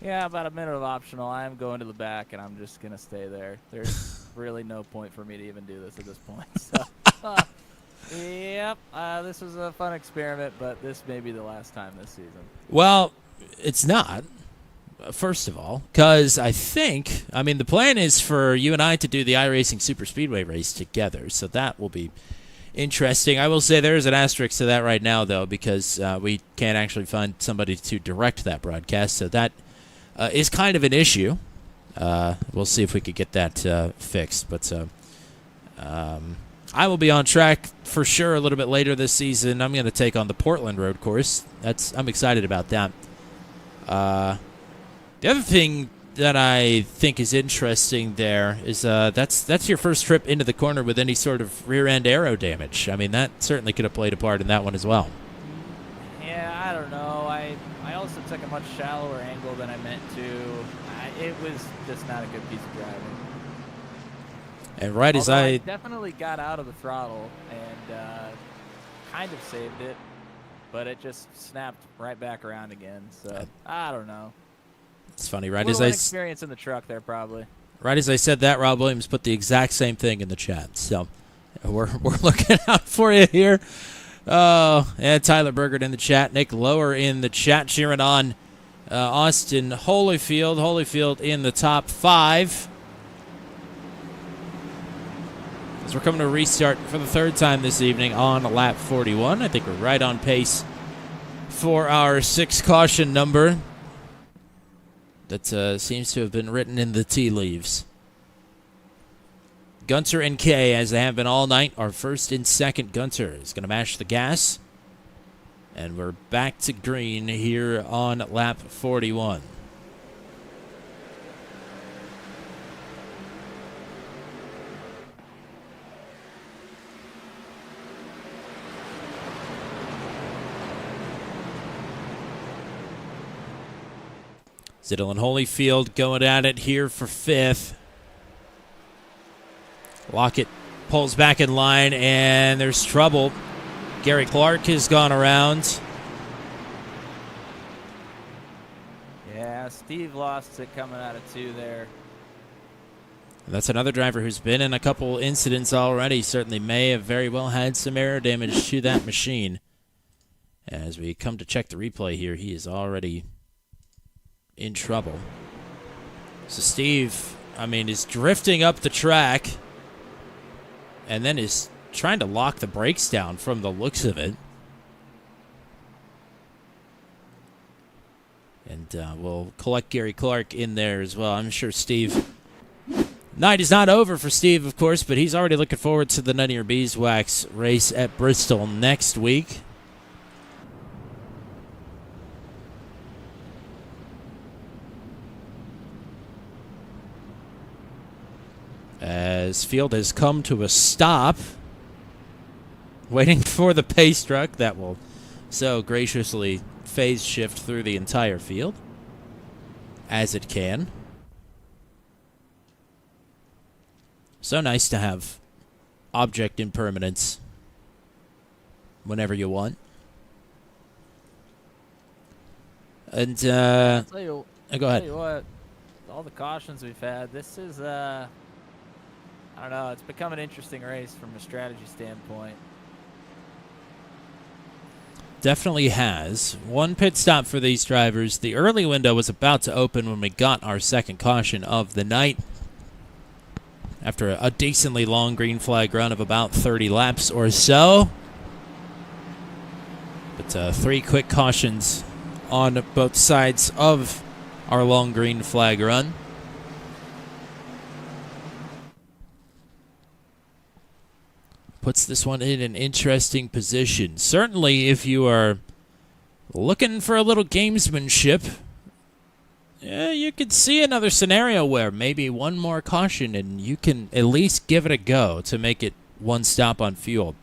S5: Yeah, about a minute of optional. I am going to the back, and I'm just going to stay there. There's really no point for me to even do this at this point. So, yep, this was a fun experiment, but this may be the last time this season.
S4: Well, it's not, first of all, because I mean, the plan is for you and I to do the iRacing Super Speedway race together, so that will be interesting. I will say there's an asterisk to that right now, though, because we can't actually find somebody to direct that broadcast, so that is kind of an issue. We'll see if we could get that fixed. But I will be on track for sure a little bit later this season. I'm going to take on the Portland road course. I'm excited about that. The other thing that I think is interesting there is that's your first trip into the corner with any sort of rear-end aero damage. I mean, that certainly could have played a part in that one as well.
S5: Yeah, I don't know. I also took a much shallower angle than I meant to. It was just not a good piece of driving.
S4: And right as
S5: Although
S4: I
S5: definitely got out of the throttle and kind of saved it, but it just snapped right back around again. So I don't know.
S4: it's funny, right
S5: Little
S4: as I
S5: inexperience in the truck there, probably.
S4: right as I said that, Rob Williams put the exact same thing in the chat. So we're looking out for you here. Oh, and Tyler Bergert in the chat, Nick Lower in the chat, cheering on Austin Holyfield. Holyfield in the top 5. As we're coming to a restart for the 3rd time this evening on lap 41. I think we're right on pace for our 6 caution number that seems to have been written in the tea leaves. Gunter and Kay, as they have been all night, are first and second. Gunter is going to mash the gas. And we're back to green here on lap 41. Zittel and Holyfield going at it here for 5th. Lockett pulls back in line, and there's trouble. Gary Clark has gone around.
S5: Yeah, Steve lost it coming out of 2 there.
S4: And that's another driver who's been in a couple incidents already. Certainly may have very well had some air damage to that machine. As we come to check the replay here, he is already in trouble. So Steve, is drifting up the track and then is trying to lock the brakes down from the looks of it. And we'll collect Gary Clark in there as well. I'm sure Steve... Night is not over for Steve, of course, but he's already looking forward to the Nutty or Beeswax race at Bristol next week. As field has come to a stop, waiting for the pace truck that will so graciously phase shift through the entire field, as it can. So nice to have object impermanence whenever you want. And
S5: I'll tell you,
S4: go ahead.
S5: Tell you what, all the cautions we've had, this is I don't know, it's become an interesting race from a strategy standpoint.
S4: Definitely has. One pit stop for these drivers. The early window was about to open when we got our second caution of the night. After a decently long green flag run of about 30 laps or so. But 3 quick cautions on both sides of our long green flag run. Puts this one in an interesting position. Certainly, if you are looking for a little gamesmanship, you could see another scenario where maybe one more caution and you can at least give it a go to make it one stop on fuel.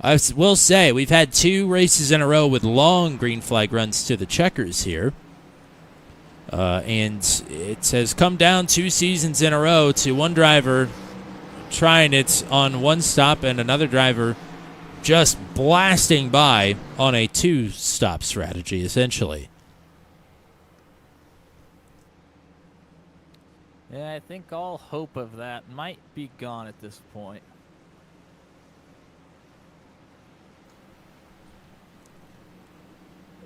S4: I will say, we've had 2 races in a row with long green flag runs to the checkers here. And it has come down 2 seasons in a row to one driver trying it on one stop and another driver just blasting by on a 2-stop strategy, essentially.
S5: Yeah, I think all hope of that might be gone at this point.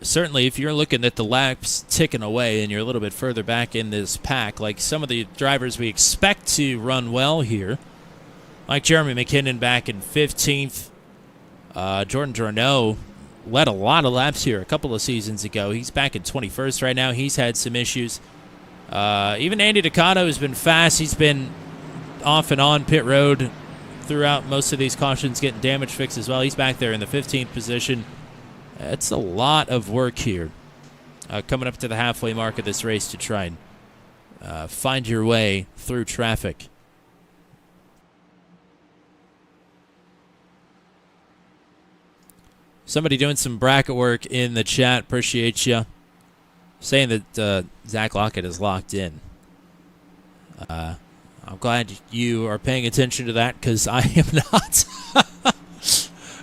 S4: Certainly, if you're looking at the laps ticking away and you're a little bit further back in this pack, like some of the drivers we expect to run well here, like Jeremy McKinnon back in 15th. Jordan Jorneau led a lot of laps here a couple of seasons ago. He's back in 21st right now. He's had some issues. Even Andy Ducato has been fast. He's been off and on pit road throughout most of these cautions, getting damage fixed as well. He's back there in the 15th position. It's a lot of work here coming up to the halfway mark of this race to try and find your way through traffic. Somebody doing some bracket work in the chat. Appreciate you. Saying that Zach Lockett is locked in. I'm glad you are paying attention to that because I am not.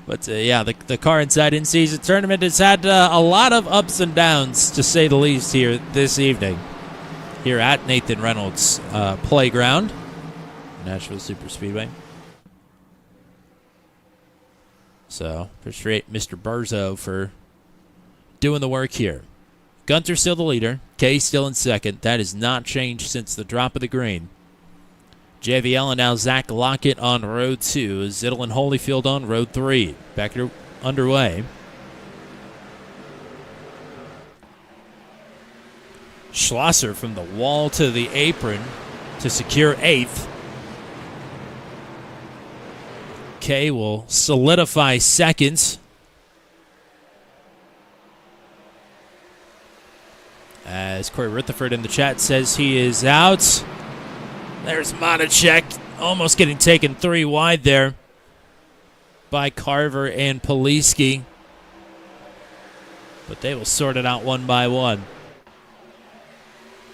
S4: But, yeah, the car inside in-season tournament has had a lot of ups and downs, to say the least, here this evening. Here at Nathan Reynolds Playground, Nashville Superspeedway. So, appreciate Mr. Burzo for doing the work here. Gunter still the leader. Kay still in second. That has not changed since the drop of the green. JVL and now Zach Lockett on road 2. Zittel and Holyfield on road 3. Back underway. Schlosser from the wall to the apron to secure 8th. Kay will solidify 2nd. As Corey Rutherford in the chat says he is out. There's Monacek almost getting taken 3 wide there by Carver and Poliski. But they will sort it out one by one.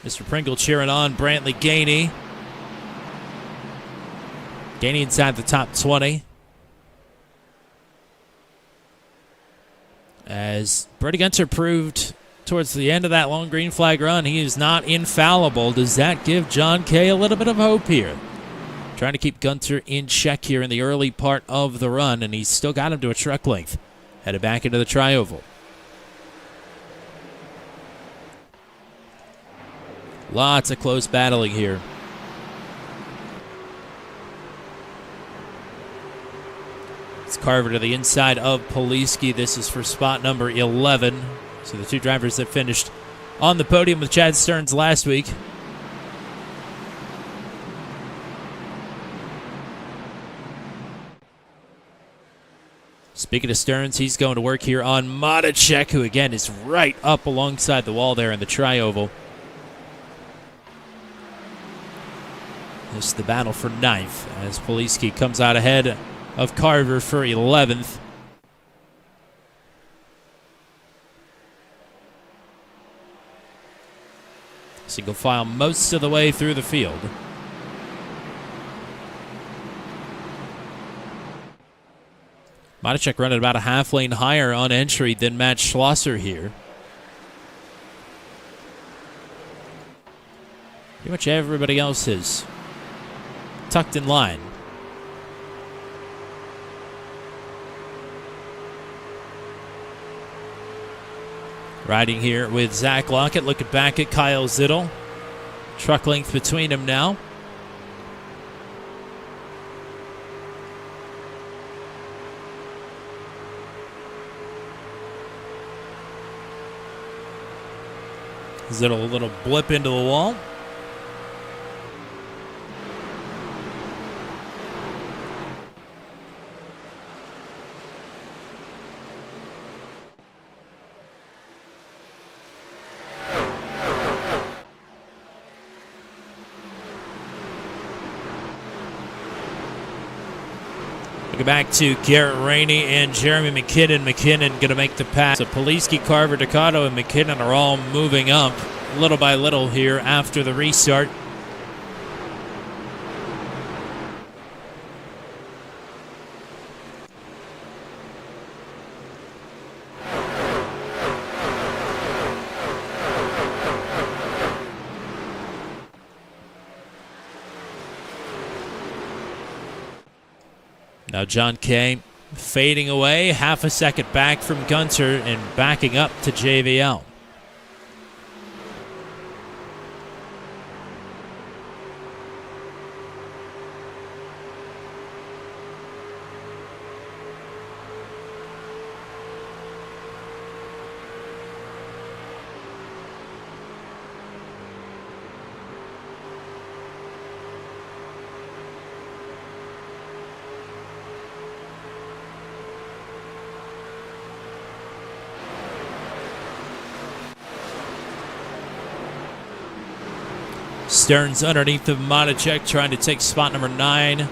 S4: Mr. Pringle cheering on Brantley Gainey. Gainey inside the top 20. As Brady Gunter proved towards the end of that long green flag run, he is not infallible. Does that give John Kay a little bit of hope here? Trying to keep Gunter in check here in the early part of the run, and he's still got him to a truck length. Headed back into the tri-oval. Lots of close battling here. It's Carver to the inside of Poliski. This is for spot number 11. So the two drivers that finished on the podium with Chad Stearns last week. Speaking of Stearns, he's going to work here on Monacek, who again is right up alongside the wall there in the tri-oval. This is the battle for 9th as Poliski comes out ahead of Carver for 11th. Single file most of the way through the field. Monacek running about a half lane higher on entry than Matt Schlosser here. Pretty much everybody else is tucked in line. Riding here with Zach Lockett, looking back at Kyle Zittel. Truck length between them now. Zittel a little blip into the wall. Looking back to Garrett Rainey and Jeremy McKinnon. McKinnon going to make the pass. So Poliski, Carver, Ducato, and McKinnon are all moving up little by little here after the restart. Now John Kay fading away, half a second back from Gunter and backing up to JVL. Stearns underneath of Monacek trying to take spot number 9.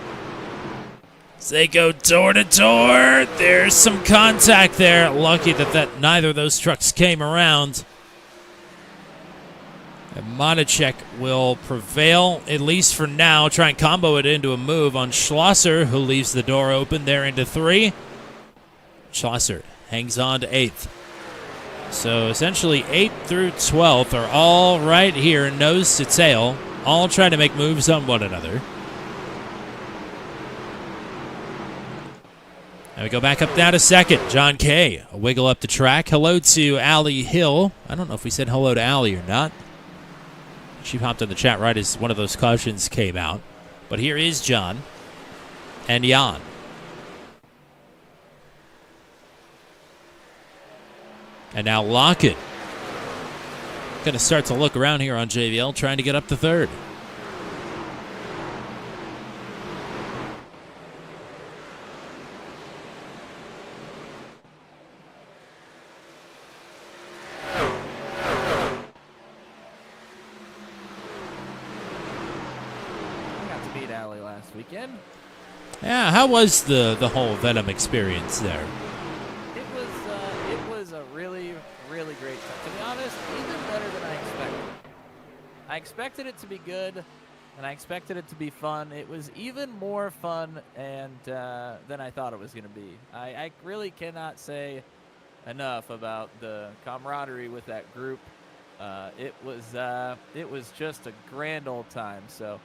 S4: As they go door to door. There's some contact there. Lucky that neither of those trucks came around. And Monacek will prevail, at least for now. Try and combo it into a move on Schlosser, who leaves the door open there into 3. Schlosser hangs on to 8th. So essentially 8th through 12th are all right here, nose to tail, all trying to make moves on one another. And we go back up now to 2nd. John Kay, a wiggle up the track. Hello to Allie Hill. I don't know if we said hello to Allie or not. She popped in the chat right as one of those cautions came out. But here is John and Jan. And now Lockett. Going to start to look around here on JVL, trying to get up to 3rd.
S5: Weekend.
S4: Yeah, how was the whole Venom experience there?
S5: It was a really, really great time. To be honest, even better than I expected. I expected it to be good, and I expected it to be fun. It was even more fun and than I thought it was going to be. I really cannot say enough about the camaraderie with that group. It was just a grand old time. So.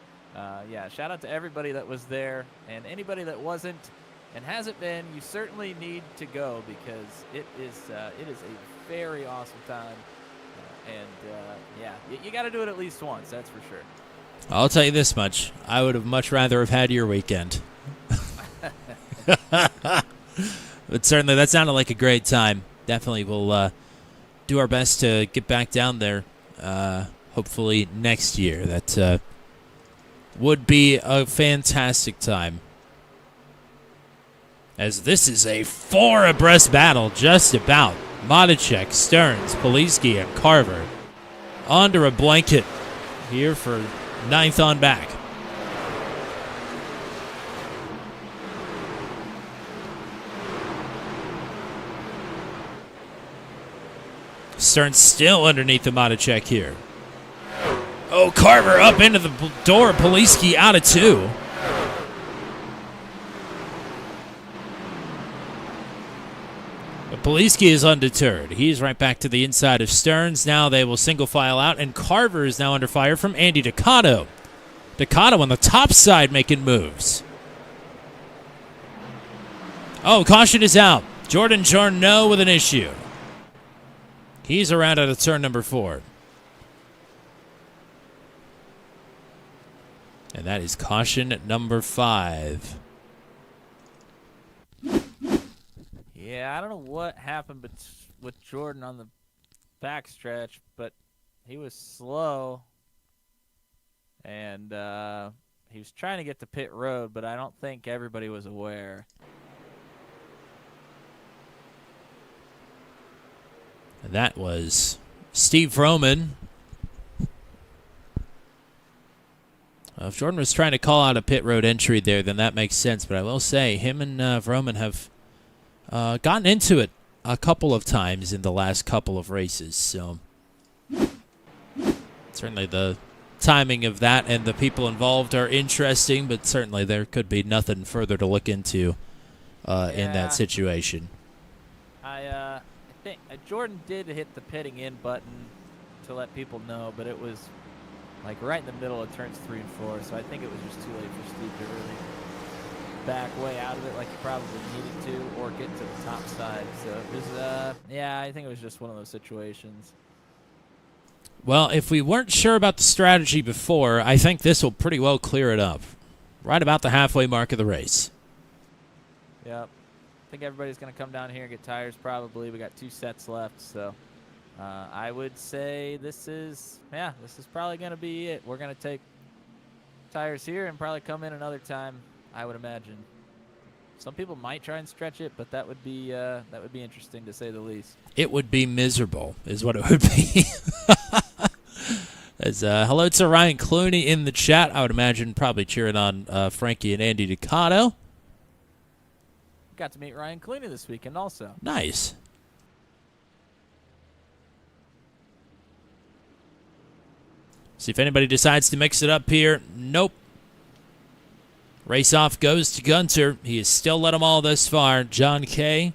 S5: Yeah, shout out to everybody that was there, and anybody that wasn't and hasn't been, you certainly need to go, because it is a very awesome time, yeah, you got to do it at least once, that's for sure.
S4: I'll tell you this much: I would have much rather have had your weekend. But certainly, that sounded like a great time. Definitely, we'll do our best to get back down there. Hopefully next year. That. Would be a fantastic time. As this is a 4 abreast battle, just about. Monacek, Stearns, Poliski, and Carver under a blanket here for 9th on back. Stearns still underneath the Monacek here. Oh, Carver up into the door. Poliski out of 2. But Poliski is undeterred. He's right back to the inside of Stearns. Now they will single file out, and Carver is now under fire from Andy Ducato. Ducato on the top side making moves. Oh, caution is out. Jordan Jarno with an issue. He's around out of turn number 4. And that is caution at number 5.
S5: Yeah, I don't know what happened with Jordan on the backstretch, but he was slow. And he was trying to get to pit road, but I don't think everybody was aware.
S4: And that was Steve Vroman. If Jordan was trying to call out a pit road entry there, then that makes sense. But I will say, him and Vroman have gotten into it a couple of times in the last couple of races. So certainly the timing of that and the people involved are interesting, but certainly there could be nothing further to look into in that situation.
S5: I think Jordan did hit the pitting in button to let people know, but it was like right in the middle of turns 3 and 4, so I think it was just too late for Steve to really back way out of it like he probably needed to, or get to the top side. So it was, yeah, I think it was just one of those situations.
S4: Well, if we weren't sure about the strategy before, I think this will pretty well clear it up. Right about the halfway mark of the race.
S5: Yep. I think everybody's going to come down here and get tires probably. We got 2 sets left, so I would say this is probably going to be it. We're going to take tires here and probably come in another time, I would imagine. Some people might try and stretch it, but that would be interesting to say the least. It
S4: would be miserable, is what it would be. As hello to Ryan Clooney in the chat. I would imagine probably cheering on Frankie and Andy Ducato.
S5: Got to meet Ryan Clooney this weekend also.
S4: Nice. See if anybody decides to mix it up here. Nope. Race off goes to Gunter. He has still led them all thus far. John Kay,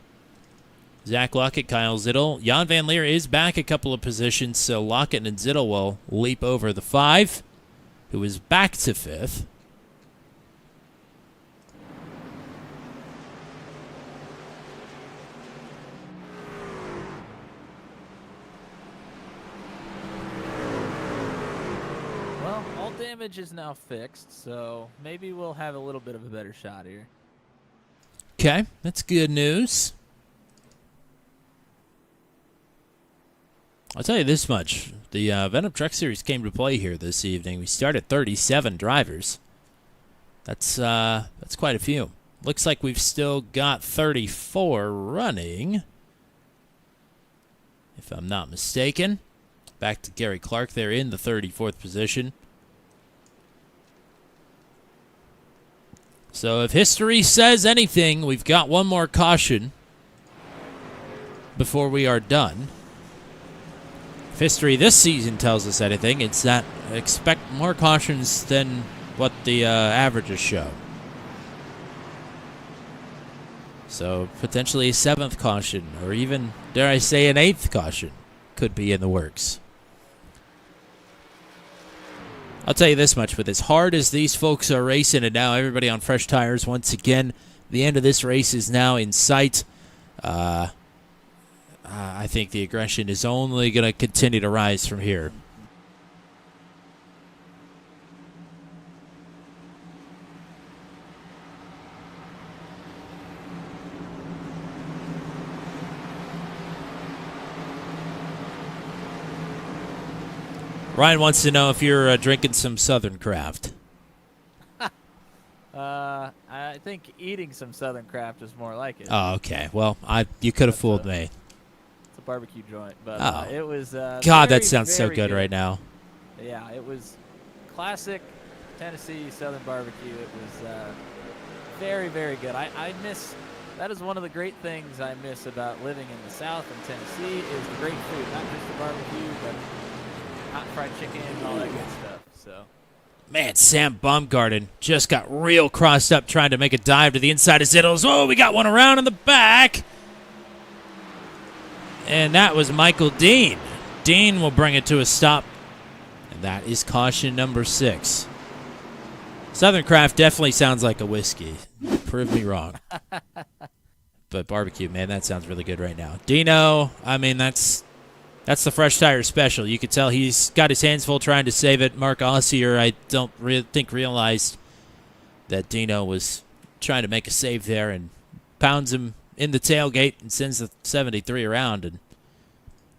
S4: Zach Lockett, Kyle Zittel. Jan Van Leer is back a couple of positions, so Lockett and Zittel will leap over the 5, who is back to 5th.
S5: Well, all damage is now fixed, so maybe we'll have a little bit of a better shot here.
S4: Okay, that's good news. I'll tell you this much. The Venom Truck Series came to play here this evening. We started 37 drivers. That's quite a few. Looks like we've still got 34 running, if I'm not mistaken. Back to Gary Clark there in the 34th position. So if history says anything, we've got one more caution before we are done. If history this season tells us anything, it's that expect more cautions than what the averages show. So potentially a 7th caution, or even, dare I say, an 8th caution could be in the works. I'll tell you this much, with as hard as these folks are racing, and now everybody on fresh tires once again, the end of this race is now in sight. I think the aggression is only going to continue to rise from here. Ryan wants to know if you're drinking some Southern Craft.
S5: I think eating some Southern Craft is more like it.
S4: Oh, okay. Well, you could have fooled me.
S5: It's a barbecue joint, but it was.
S4: God, that sounds so good right now.
S5: Yeah, it was classic Tennessee Southern barbecue. It was very, very good. I miss. That is one of the great things I miss about living in the South in Tennessee is the great food, not just the barbecue, but hot fried chicken and all that good stuff. So.
S4: Man, Sam Baumgarten just got real crossed up trying to make a dive to the inside of Zittles. Oh, we got one around in the back. And that was Michael Dean. Dean will bring it to a stop. And that is caution number 6. Southern Craft definitely sounds like a whiskey. Prove me wrong. But barbecue, man, that sounds really good right now. Dino, I mean, that's the fresh tire special. You could tell he's got his hands full trying to save it. Mark Ossier, I don't think realized that Dino was trying to make a save there and pounds him in the tailgate and sends the 73 around.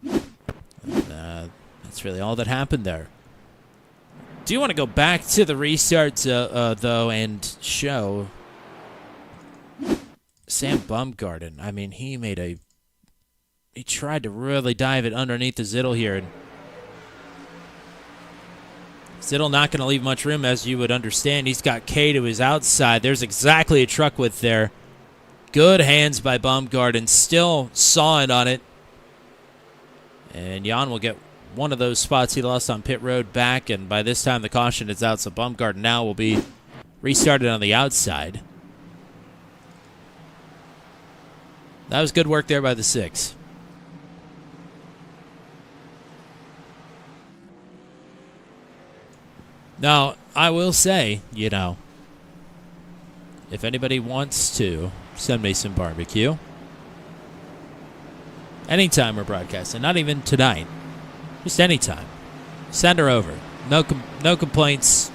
S4: And that's really all that happened there. Do you want to go back to the restarts, though, and show Sam Baumgarten? I mean, he tried to really dive it underneath the Zittel here. And Zittel not going to leave much room, as you would understand. He's got K to his outside. There's exactly a truck width there. Good hands by Baumgarten. Still sawing on it. And Jan will get one of those spots he lost on pit road back. And by this time, the caution is out. So Baumgarten now will be restarted on the outside. That was good work there by the 6. Now, I will say, if anybody wants to send me some barbecue, anytime we're broadcasting, not even tonight, just anytime, send her over. No complaints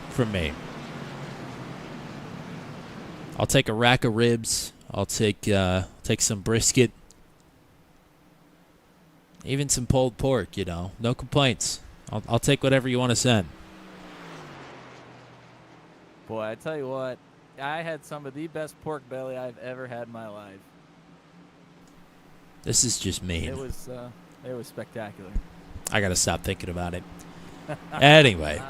S4: from me. I'll take a rack of ribs. I'll take some brisket, even some pulled pork. No complaints. I'll take whatever you want to send.
S5: Boy, I tell you what, I had some of the best pork belly I've ever had in my life.
S4: This is just mean.
S5: It was spectacular.
S4: I gotta stop thinking about it. Anyway.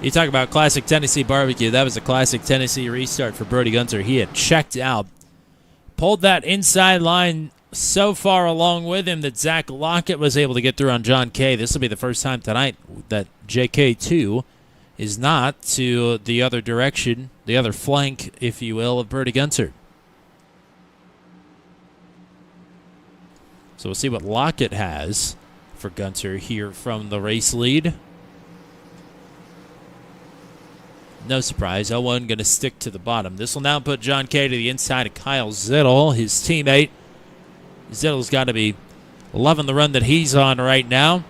S4: You talk about classic Tennessee barbecue. That was a classic Tennessee restart for Brody Gunter. He had checked out, pulled that inside line so far along with him that Zach Lockett was able to get through on John Kay. This will be the first time tonight that JK2 is not to the other direction, the other flank, if you will, of Birdie Gunter. So we'll see what Lockett has for Gunter here from the race lead. No surprise, 0-1 going to stick to the bottom. This will now put John Kay to the inside of Kyle Zittel, his teammate. Zittel's got to be loving the run that he's on right now.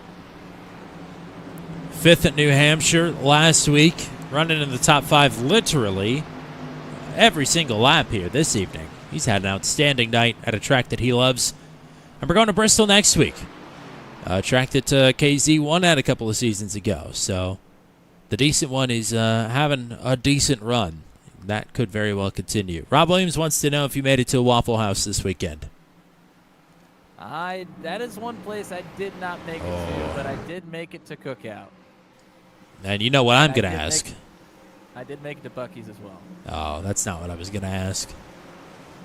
S4: 5th at New Hampshire last week, running in the top 5 literally every single lap here this evening. He's had an outstanding night at a track that he loves. And we're going to Bristol next week, a track that KZ won at a couple of seasons ago. So the decent one is having a decent run. That could very well continue. Rob Williams wants to know if you made it to a Waffle House this weekend.
S5: That is one place I did not make it to, but I did make it to Cookout.
S4: And you know what I'm going to ask.
S5: I did make it to Buc-ee's as well.
S4: Oh, that's not what I was going to ask.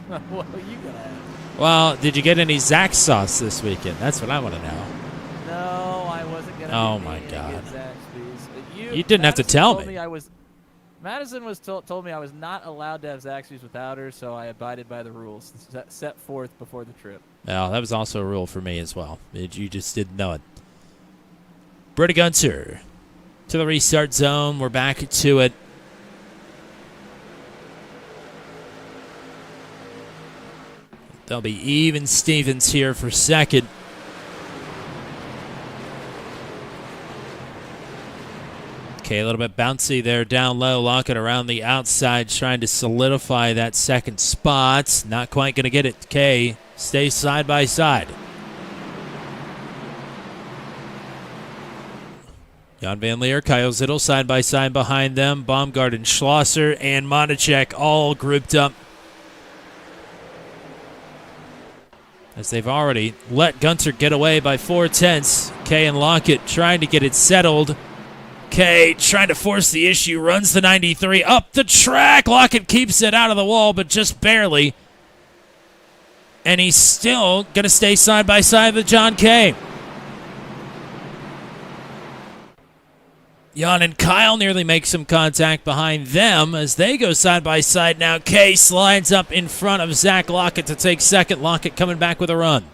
S5: What are you going to ask?
S4: Well, did you get any Zax sauce this weekend? That's what I want to know.
S5: No, I wasn't going to.
S4: Oh, my God.
S5: You
S4: You didn't have to tell me.
S5: Madison told me I was not allowed to have Zaxby's without her, so I abided by the rules set forth before the trip.
S4: Well, that was also a rule for me as well. You just didn't know it. Birdie Gunter to the restart zone. We're back to it. There'll be even Stevens here for second. Okay, a little bit bouncy there down low. Lockett around the outside trying to solidify that second spot. Not quite going to get it. Kay stays side by side. Jan Van Leer, Kyle Zittel side by side behind them. Baumgart, Schlosser, and Monacek all grouped up, as they've already let Gunter get away by 4/10. Kay and Lockett trying to get it settled. Kay trying to force the issue, runs the 93 up the track. Lockett keeps it out of the wall, but just barely. And he's still going to stay side by side with John Kay. Jan and Kyle nearly make some contact behind them as they go side by side now. Kay slides up in front of Zach Lockett to take second. Lockett coming back with a run.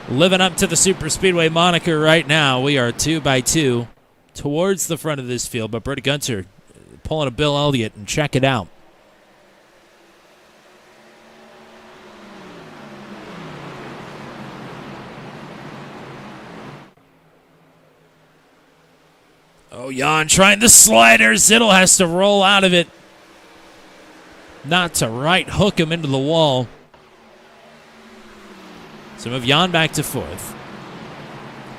S4: Living up to the Super Speedway moniker right now. We are 2 by 2 towards the front of this field, but Birdie Gunter pulling a Bill Elliott, and check it out. Oh, Jan trying the slider. Zittel has to roll out of it. Not to right hook him into the wall. So move Jan back to fourth.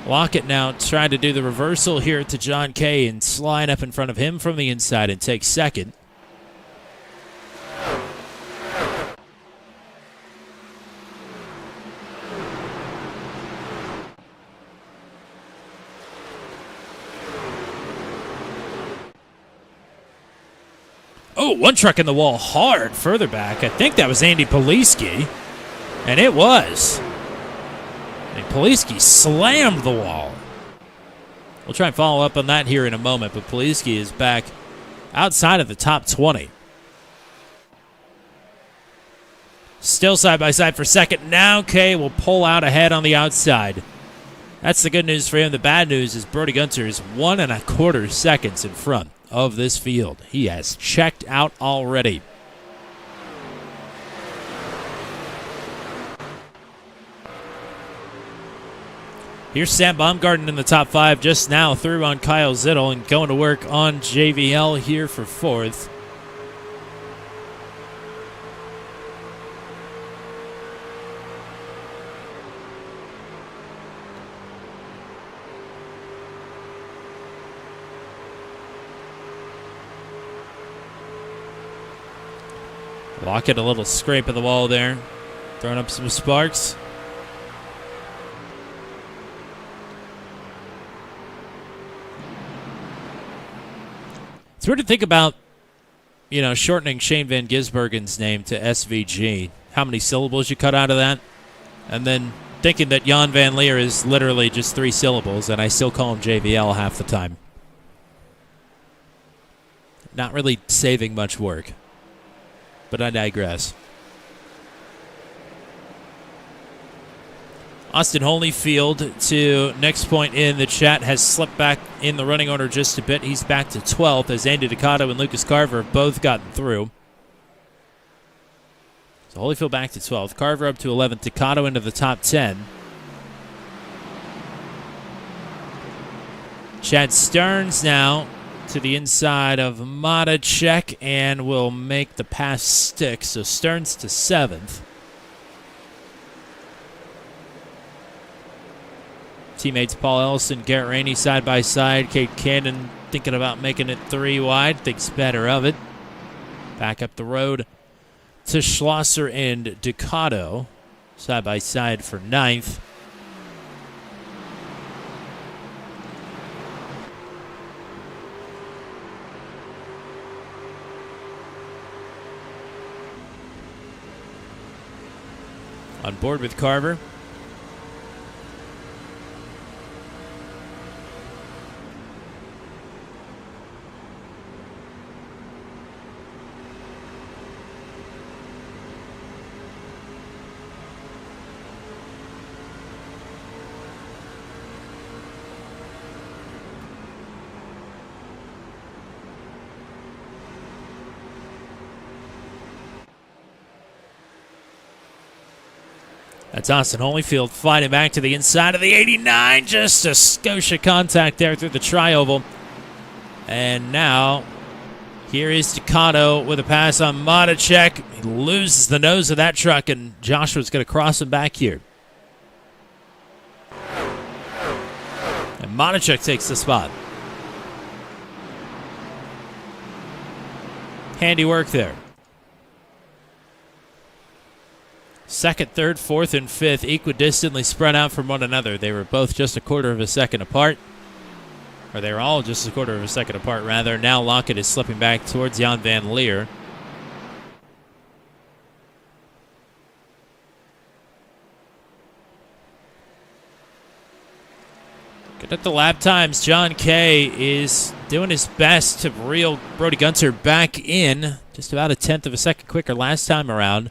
S4: Lockett now trying to do the reversal here to John Kay and slide up in front of him from the inside and take second. Oh, one truck in the wall hard further back. I think that was Andy Poliski. And it was. And Poliski slammed the wall. We'll try and follow up on that here in a moment, but Poliski is back outside of the top 20. Still side by side for second. Now Kay will pull out ahead on the outside. That's the good news for him. The bad news is Birdie Gunter is 1 1/4 seconds in front of this field. He has checked out already. Here's Sam Baumgarten in the top 5 just now, through on Kyle Zittel and going to work on JVL here for fourth. Lockett, a little scrape of the wall there, throwing up some sparks. It's weird to think about shortening Shane Van Gisbergen's name to SVG, how many syllables you cut out of that? And then thinking that Jan Van Leer is literally just 3 syllables, and I still call him JVL half the time. Not really saving much work. But I digress. Austin Holyfield, to next point in the chat, has slipped back in the running order just a bit. He's back to 12th as Andy Ducato and Lucas Carver have both gotten through. So Holyfield back to 12th. Carver up to 11th. Ducato into the top 10. Chad Stearns now to the inside of Matacek and will make the pass stick. So Stearns to 7th. Teammates Paul Ellison, Garrett Rainey side by side. Kate Cannon thinking about making it 3 wide. Thinks better of it. Back up the road to Schlosser and Ducato side by side for 9th. On board with Carver. That's Austin Holyfield fighting back to the inside of the 89. Just a Scotia contact there through the tri-oval. And now, here is Ducato with a pass on Matacek. He loses the nose of that truck, and Joshua's going to cross him back here. And Matacek takes the spot. Handy work there. Second, third, fourth, and fifth equidistantly spread out from one another. They were both just a quarter of a second apart. Or they were all just a quarter of a second apart, rather. Now Lockett is slipping back towards Jan Van Leer. Good at the lap times. John Kay is doing his best to reel Brody Gunter back in. Just about a tenth of a second quicker last time around.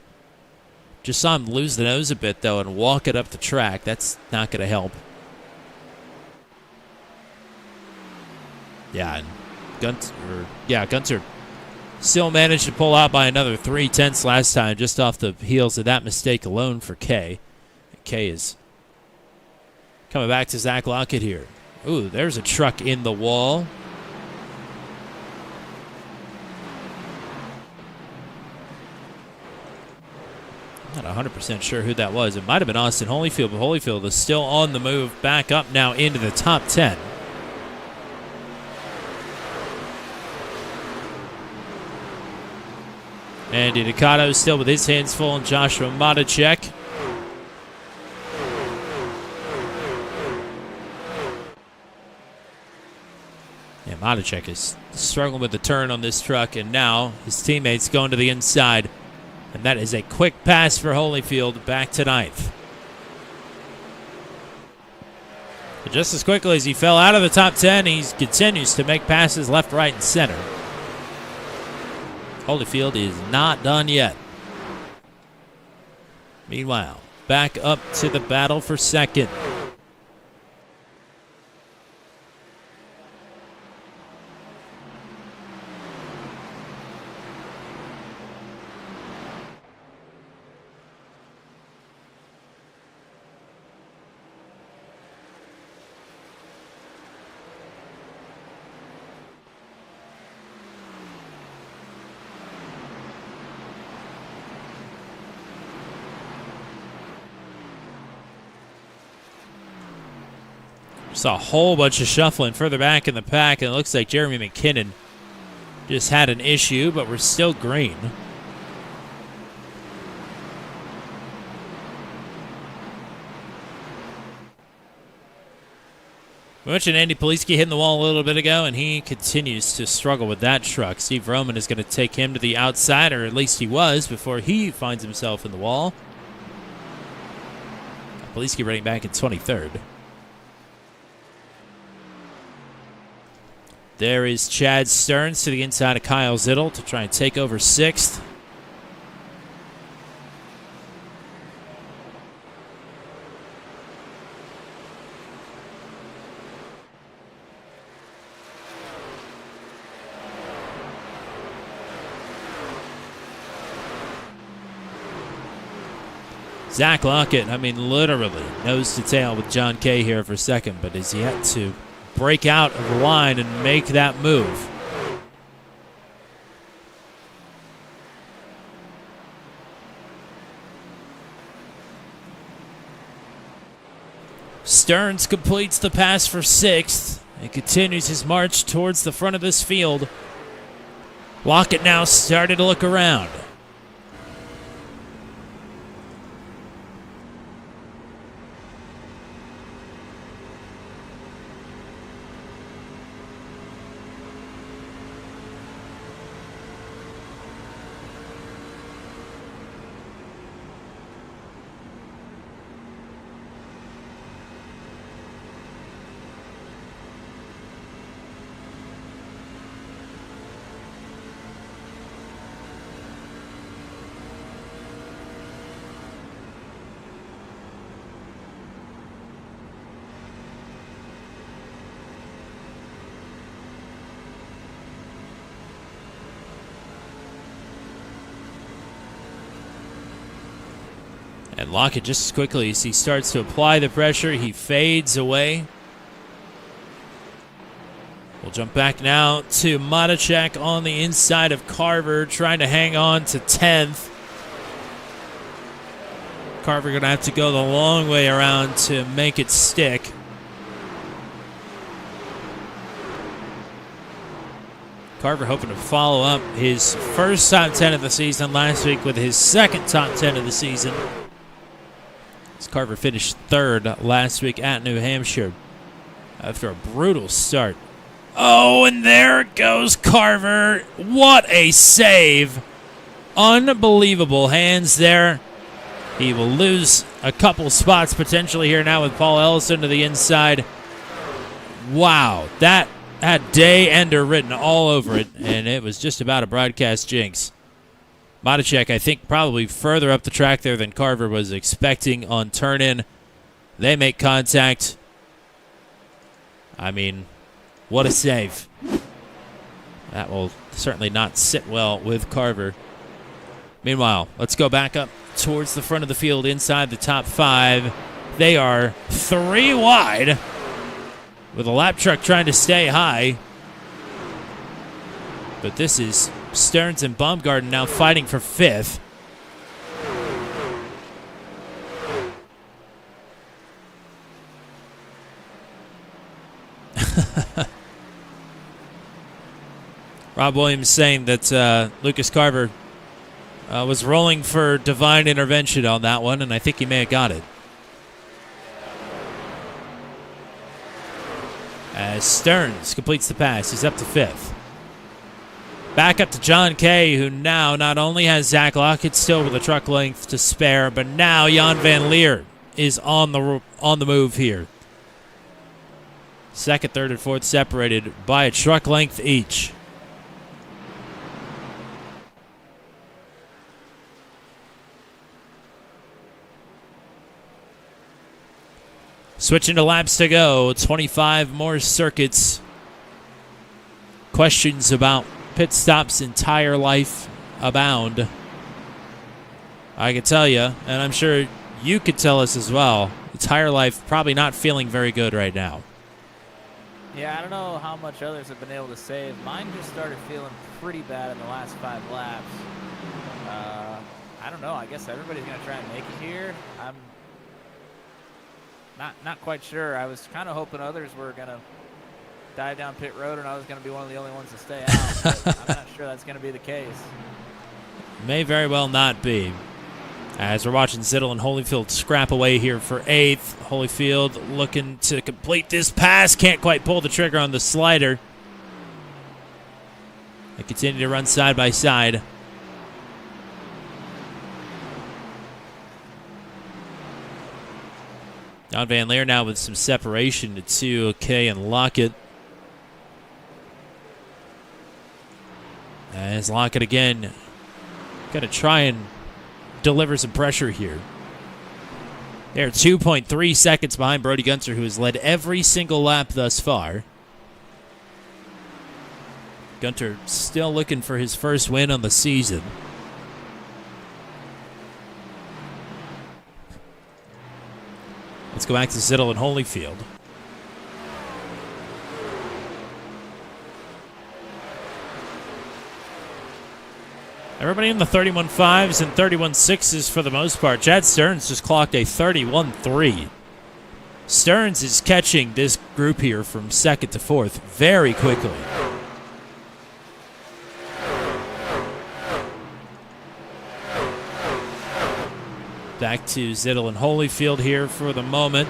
S4: Just saw him lose the nose a bit, though, and walk it up the track. That's not going to help. Yeah, and Gunter still managed to pull out by another 0.3 last time, just off the heels of that mistake alone for Kay. Kay is coming back to Zach Lockett here. Ooh, there's a truck in the wall. Not 100% sure who that was. It might have been Austin Holyfield, but Holyfield is still on the move, back up now into the top 10. Andy Ducato still with his hands full on Joshua Matacek. Yeah, Matacek is struggling with the turn on this truck, and now his teammates going to the inside. And that is a quick pass for Holyfield back to 9th. But just as quickly as he fell out of the top 10, he continues to make passes left, right, and center. Holyfield is not done yet. Meanwhile, back up to the battle for second. Saw a whole bunch of shuffling further back in the pack, and it looks like Jeremy McKinnon just had an issue, but we're still green. We mentioned Andy Poliski hitting the wall a little bit ago, and he continues to struggle with that truck. Steve Roman is going to take him to the outside, or at least he was, before he finds himself in the wall. Poliski running back in 23rd. There is Chad Stearns to the inside of Kyle Zittel to try and take over 6th. Zach Lockett, I mean, literally nose to tail with John Kay here for second, but is yet to break out of the line and make that move. Stearns completes the pass for 6th and continues his march towards the front of this field. Lockett now started to look around. And Lockett just as quickly as he starts to apply the pressure, he fades away. We'll jump back now to Matacek on the inside of Carver, trying to hang on to 10th. Carver going to have to go the long way around to make it stick. Carver hoping to follow up his first top 10 of the season last week with his second top 10 of the season. Carver finished 3rd last week at New Hampshire after a brutal start. Oh, and there goes Carver. What a save. Unbelievable hands there. He will lose a couple spots potentially here now with Paul Ellison to the inside. Wow, that had day ender written all over it, and it was just about a broadcast jinx. Matacek, I think, probably further up the track there than Carver was expecting on turn-in. They make contact. I mean, what a save. That will certainly not sit well with Carver. Meanwhile, let's go back up towards the front of the field inside the top 5. They are 3 wide with a lap truck trying to stay high. But this is Stearns and Baumgarten now fighting for 5th. Rob Williams saying that Lucas Carver was rolling for divine intervention on that one, and I think he may have got it. As Stearns completes the pass, he's up to 5th. Back up to John Kay, who now not only has Zach Lockett still with a truck length to spare, but now Jan Van Leer is on the move here. 2nd, 3rd, and 4th separated by a truck length each. Switching to laps to go, 25 more circuits. Questions about pit stop's entire life abound. I can tell you, and I'm sure you could tell us as well, entire life probably not feeling very good right now.
S5: Yeah, I don't know how much others have been able to save. Mine just started feeling pretty bad in the last 5 laps. I don't know. I guess everybody's going to try and make it here. I'm not quite sure. I was kind of hoping others were going to dive down pit road and I was going to be one of the only ones to stay out. But I'm not sure that's going to be the case.
S4: May very well not be. As we're watching Zittel and Holyfield scrap away here for 8th. Holyfield looking to complete this pass. Can't quite pull the trigger on the slider. They continue to run side by side. John Van Leer now with some separation to 2, Kay and Lockett. As Lockett again going to try and deliver some pressure here. They're 2.3 seconds behind Brody Gunter, who has led every single lap thus far. Gunter still looking for his first win on the season. Let's go back to Zittel and Holyfield. Everybody in the 31.5s and 31.6s for the most part. Chad Stearns just clocked a 31.3. Stearns is catching this group here from 2nd to 4th very quickly. Back to Zittel and Holyfield here for the moment.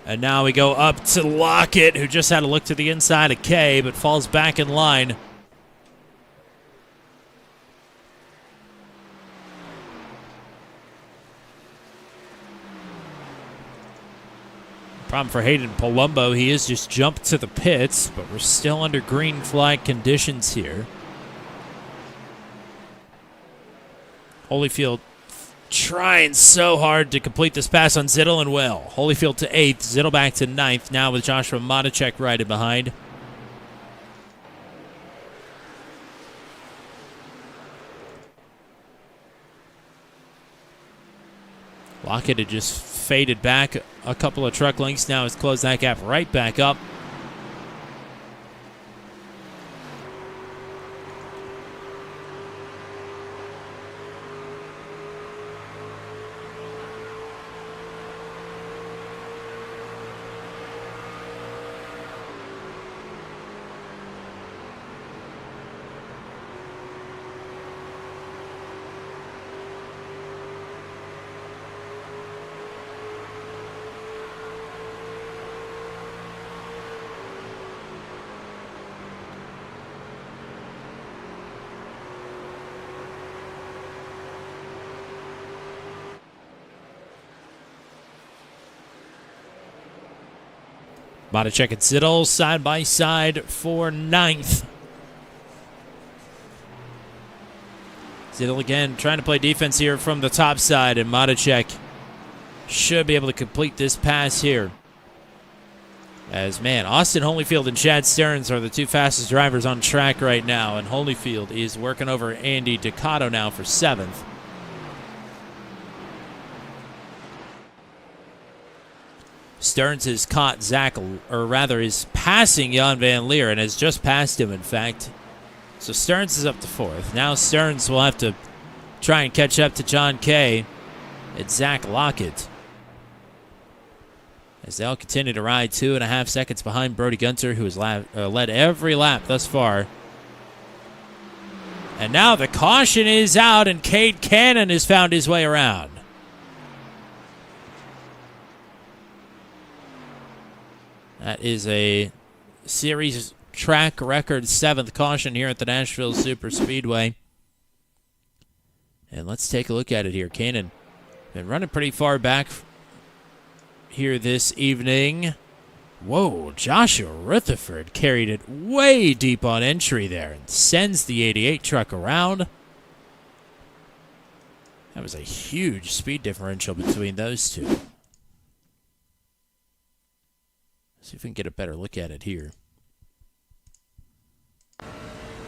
S4: And now we go up to Lockett, who just had a look to the inside of Kay, but falls back in line. Problem for Hayden Palumbo, he has just jumped to the pits, but we're still under green flag conditions here. Holyfield trying so hard to complete this pass on Zittel and Will. Holyfield to 8th, Zittel back to 9th, now with Joshua Maticek right in behind. Lockett had just faded back a couple of truck lengths, now has closed that gap right back up. Maticek and Zittel side by side for 9th. Zittel again trying to play defense here from the top side, and Maticek should be able to complete this pass here. As, man, Austin Holyfield and Chad Stearns are the two fastest drivers on track right now, and Holyfield is working over Andy Ducato now for 7th. Stearns has caught Zach, or rather is passing Jan Van Leer, and has just passed him, in fact. So Stearns is up to 4th. Now Stearns will have to try and catch up to John Kay and Zach Lockett, as they'll continue to ride 2.5 seconds behind Brody Gunter, who has led every lap thus far. And now the caution is out, and Cade Cannon has found his way around. That is a series track record 7th caution here at the Nashville Super Speedway. And let's take a look at it here. Cannon been running pretty far back here this evening. Whoa, Joshua Rutherford carried it way deep on entry there and sends the 88 truck around. That was a huge speed differential between those two. See if we can get a better look at it here.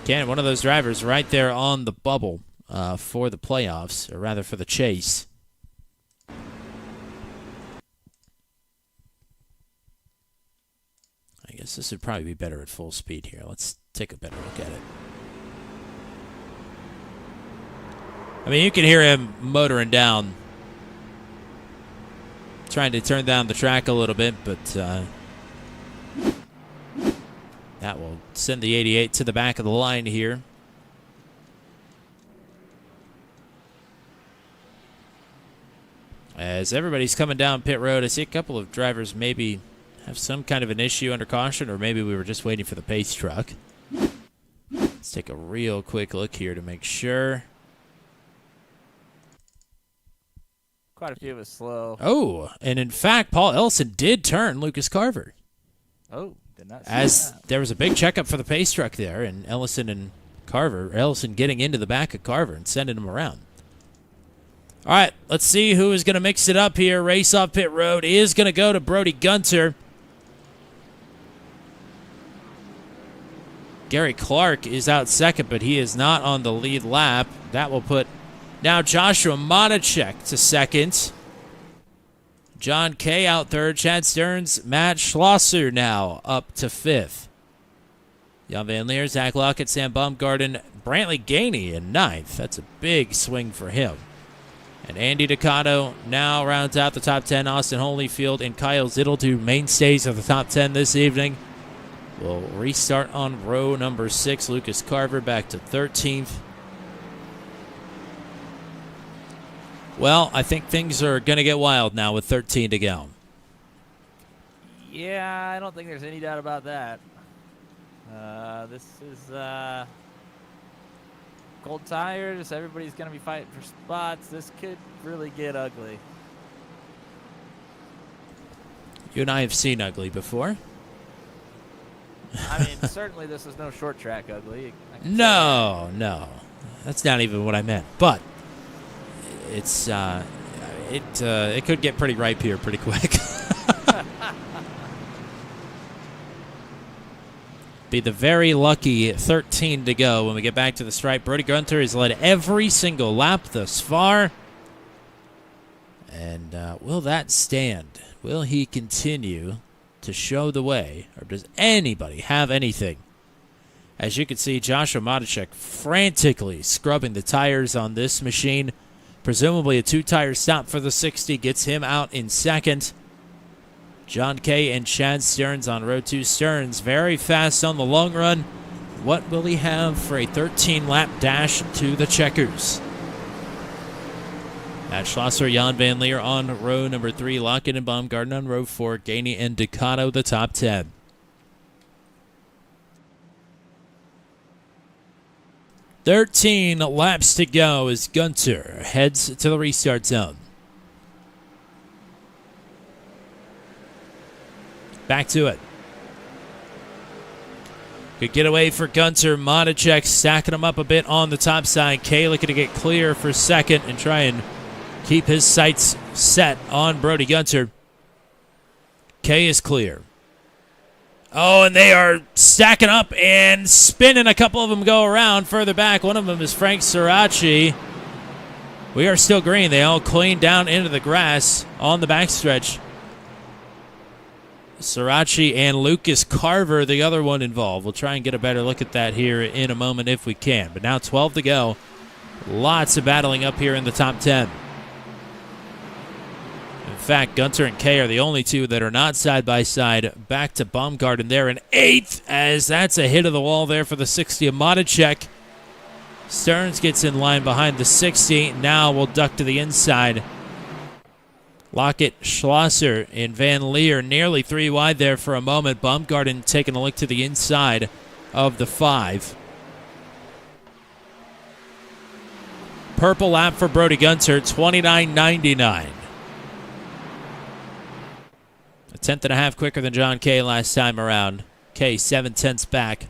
S4: Cannon, one of those drivers right there on the bubble for the playoffs, or rather for the chase. I guess this would probably be better at full speed here. Let's take a better look at it. I mean, you can hear him motoring down trying to turn down the track a little bit, but that will send the 88 to the back of the line here. As everybody's coming down pit road, I see a couple of drivers maybe have some kind of an issue under caution, or maybe we were just waiting for the pace truck. Let's take a real quick look here to make sure.
S5: Quite a few of us slow.
S4: Oh, and in fact, Paul Ellison did turn Lucas Carver.
S5: Oh, did not see
S4: As
S5: that.
S4: there was a big checkup for the pace truck there, and Ellison getting into the back of Carver and sending him around. All right, let's see who is going to mix it up here. Race off pit road is going to go to Brody Gunter. Gary Clark is out second, but he is not on the lead lap. That will put now Joshua Monacek to second. John Kay out third. Chad Stearns, Matt Schlosser now up to fifth. Jan Van Leer, Zach Lockett, Sam Baumgarten, Brantley Gainey in ninth. That's a big swing for him. And Andy Ducato now rounds out the top 10. Austin Holyfield and Kyle Zittel, two mainstays of the top 10 this evening. We'll restart on row number 6. Lucas Carver back to 13th. Well, I think things are going to get wild now with 13 to go.
S5: Yeah, I don't think there's any doubt about that. This is cold tires. Everybody's going to be fighting for spots. This could really get ugly.
S4: You and I have seen ugly before.
S5: I mean, certainly this is no short track ugly.
S4: No. That's not even what I meant. But it's it could get pretty ripe here pretty quick. Be the very lucky 13 to go when we get back to the stripe. Brody Gunter has led every single lap thus far. And will that stand? Will he continue to show the way? Or does anybody have anything? As you can see, Joshua Monacek frantically scrubbing the tires on this machine. Presumably a 2-tire stop for the 60 gets him out in second. John Kay and Chad Stearns on row 2. Stearns very fast on the long run. What will he have for a 13-lap dash to the checkers? Matt Schlosser, Jan Van Leer on row number 3. Lockett and Baumgarten on row 4. Gainey and Ducato the top 10. "13 laps to go as Gunter heads to the restart zone. Back to it. Good getaway for Gunter. Monacek stacking him up a bit on the top side. Kay looking to get clear for second and try and keep his sights set on Brody Gunter. Kay is clear. Oh, and they are stacking up and spinning. A couple of them go around further back. One of them is Frank Sirachi. We are still green. They all clean down into the grass on the backstretch. Sirachi and Lucas Carver, the other one involved. We'll try and get a better look at that here in a moment if we can. But now 12 to go. Lots of battling up here in the top 10. In fact, Gunter and Kay are the only two that are not side by side. Back to Baumgarten there in 8th, as that's a hit of the wall there for the 60 of Monacek. Stearns gets in line behind the 60. Now we'll duck to the inside. Lockett, Schlosser, and Van Leer nearly 3 wide there for a moment. Baumgarten taking a look to the inside of the 5. Purple lap for Brody Gunter, 29.99. A 10.5 quicker than John Kay last time around. Kay 7/10 back.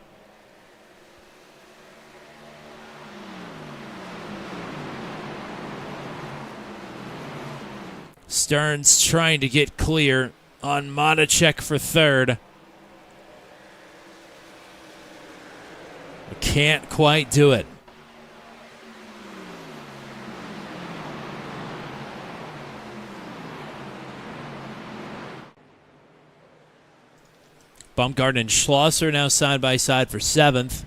S4: Stearns trying to get clear on Monacek for third. Can't quite do it. Baumgarten and Schlosser now side by side for 7th.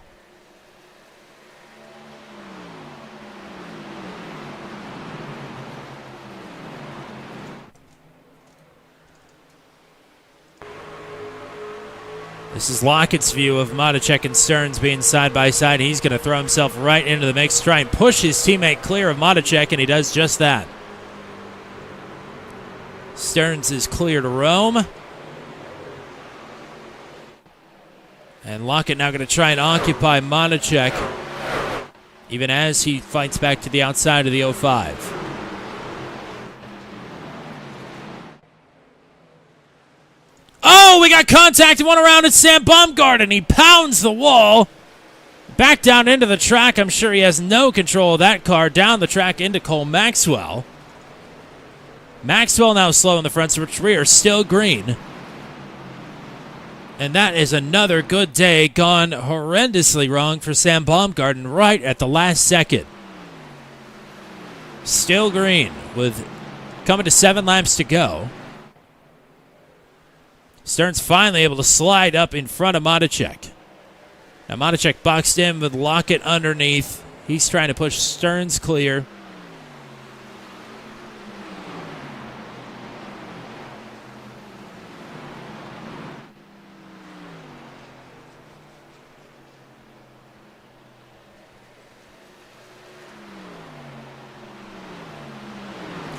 S4: This is Lockett's view of Matacek and Stearns being side by side. He's going to throw himself right into the mix, try and push his teammate clear of Matacek, and he does just that. Stearns is clear to roam. And Lockett now going to try and occupy Matacek, even as he fights back to the outside of the 05. Oh, we got contact and one around at Sam Baumgarten. He pounds the wall. Back down into the track. I'm sure he has no control of that car. Down the track into Cole Maxwell. Maxwell now slow in the front, which rear still green. And that is another good day gone horrendously wrong for Sam Baumgarten right at the last second. Still green with coming to 7 laps to go. Stearns finally able to slide up in front of Matacek. Now Matacek boxed in with Lockett underneath. He's trying to push Stearns clear.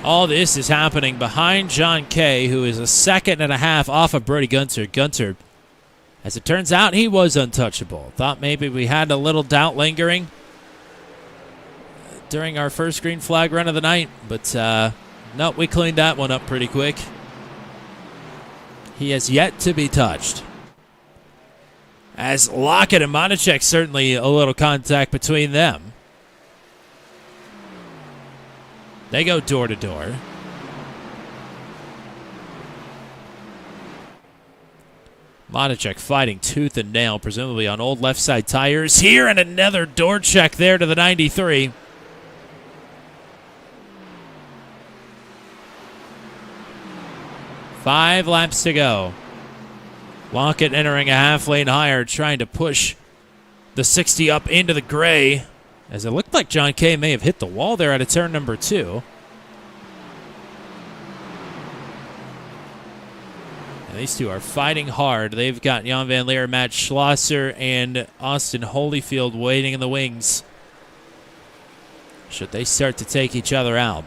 S4: All this is happening behind John Kay, who is a second and a half off of Brody Gunter. Gunter, as it turns out, he was untouchable. Thought maybe we had a little doubt lingering during our first green flag run of the night, but no, we cleaned that one up pretty quick. He has yet to be touched. As Lockett and Matacek, certainly a little contact between them. They go door to door. Matacek fighting tooth and nail, presumably on old left side tires here, and another door check there to the 93. Five laps to go. Lockett entering a half lane higher, trying to push the 60 up into the gray, as it looked like John Kay may have hit the wall there at a turn number 2. And these two are fighting hard. They've got Jan Van Leer, Matt Schlosser, and Austin Holyfield waiting in the wings, should they start to take each other out.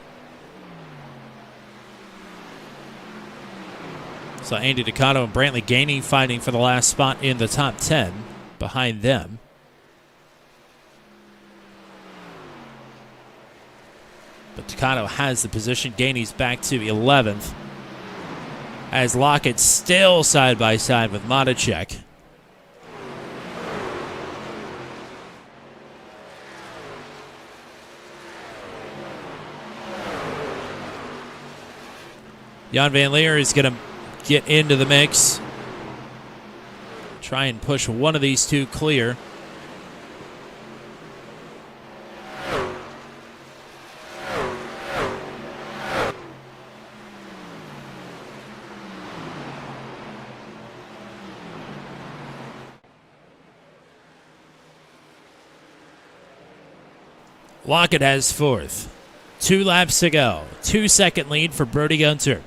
S4: So Andy Ducato and Brantley Gainey fighting for the last spot in the top 10 behind them. But Ducato has the position. Gainey's back to 11th. As Lockett still side by side with Matacek. Jan Van Leer is going to get into the mix. Try and push one of these two clear. Lockett has 4th. 2 laps to go. 2-second lead for Brody Gunter.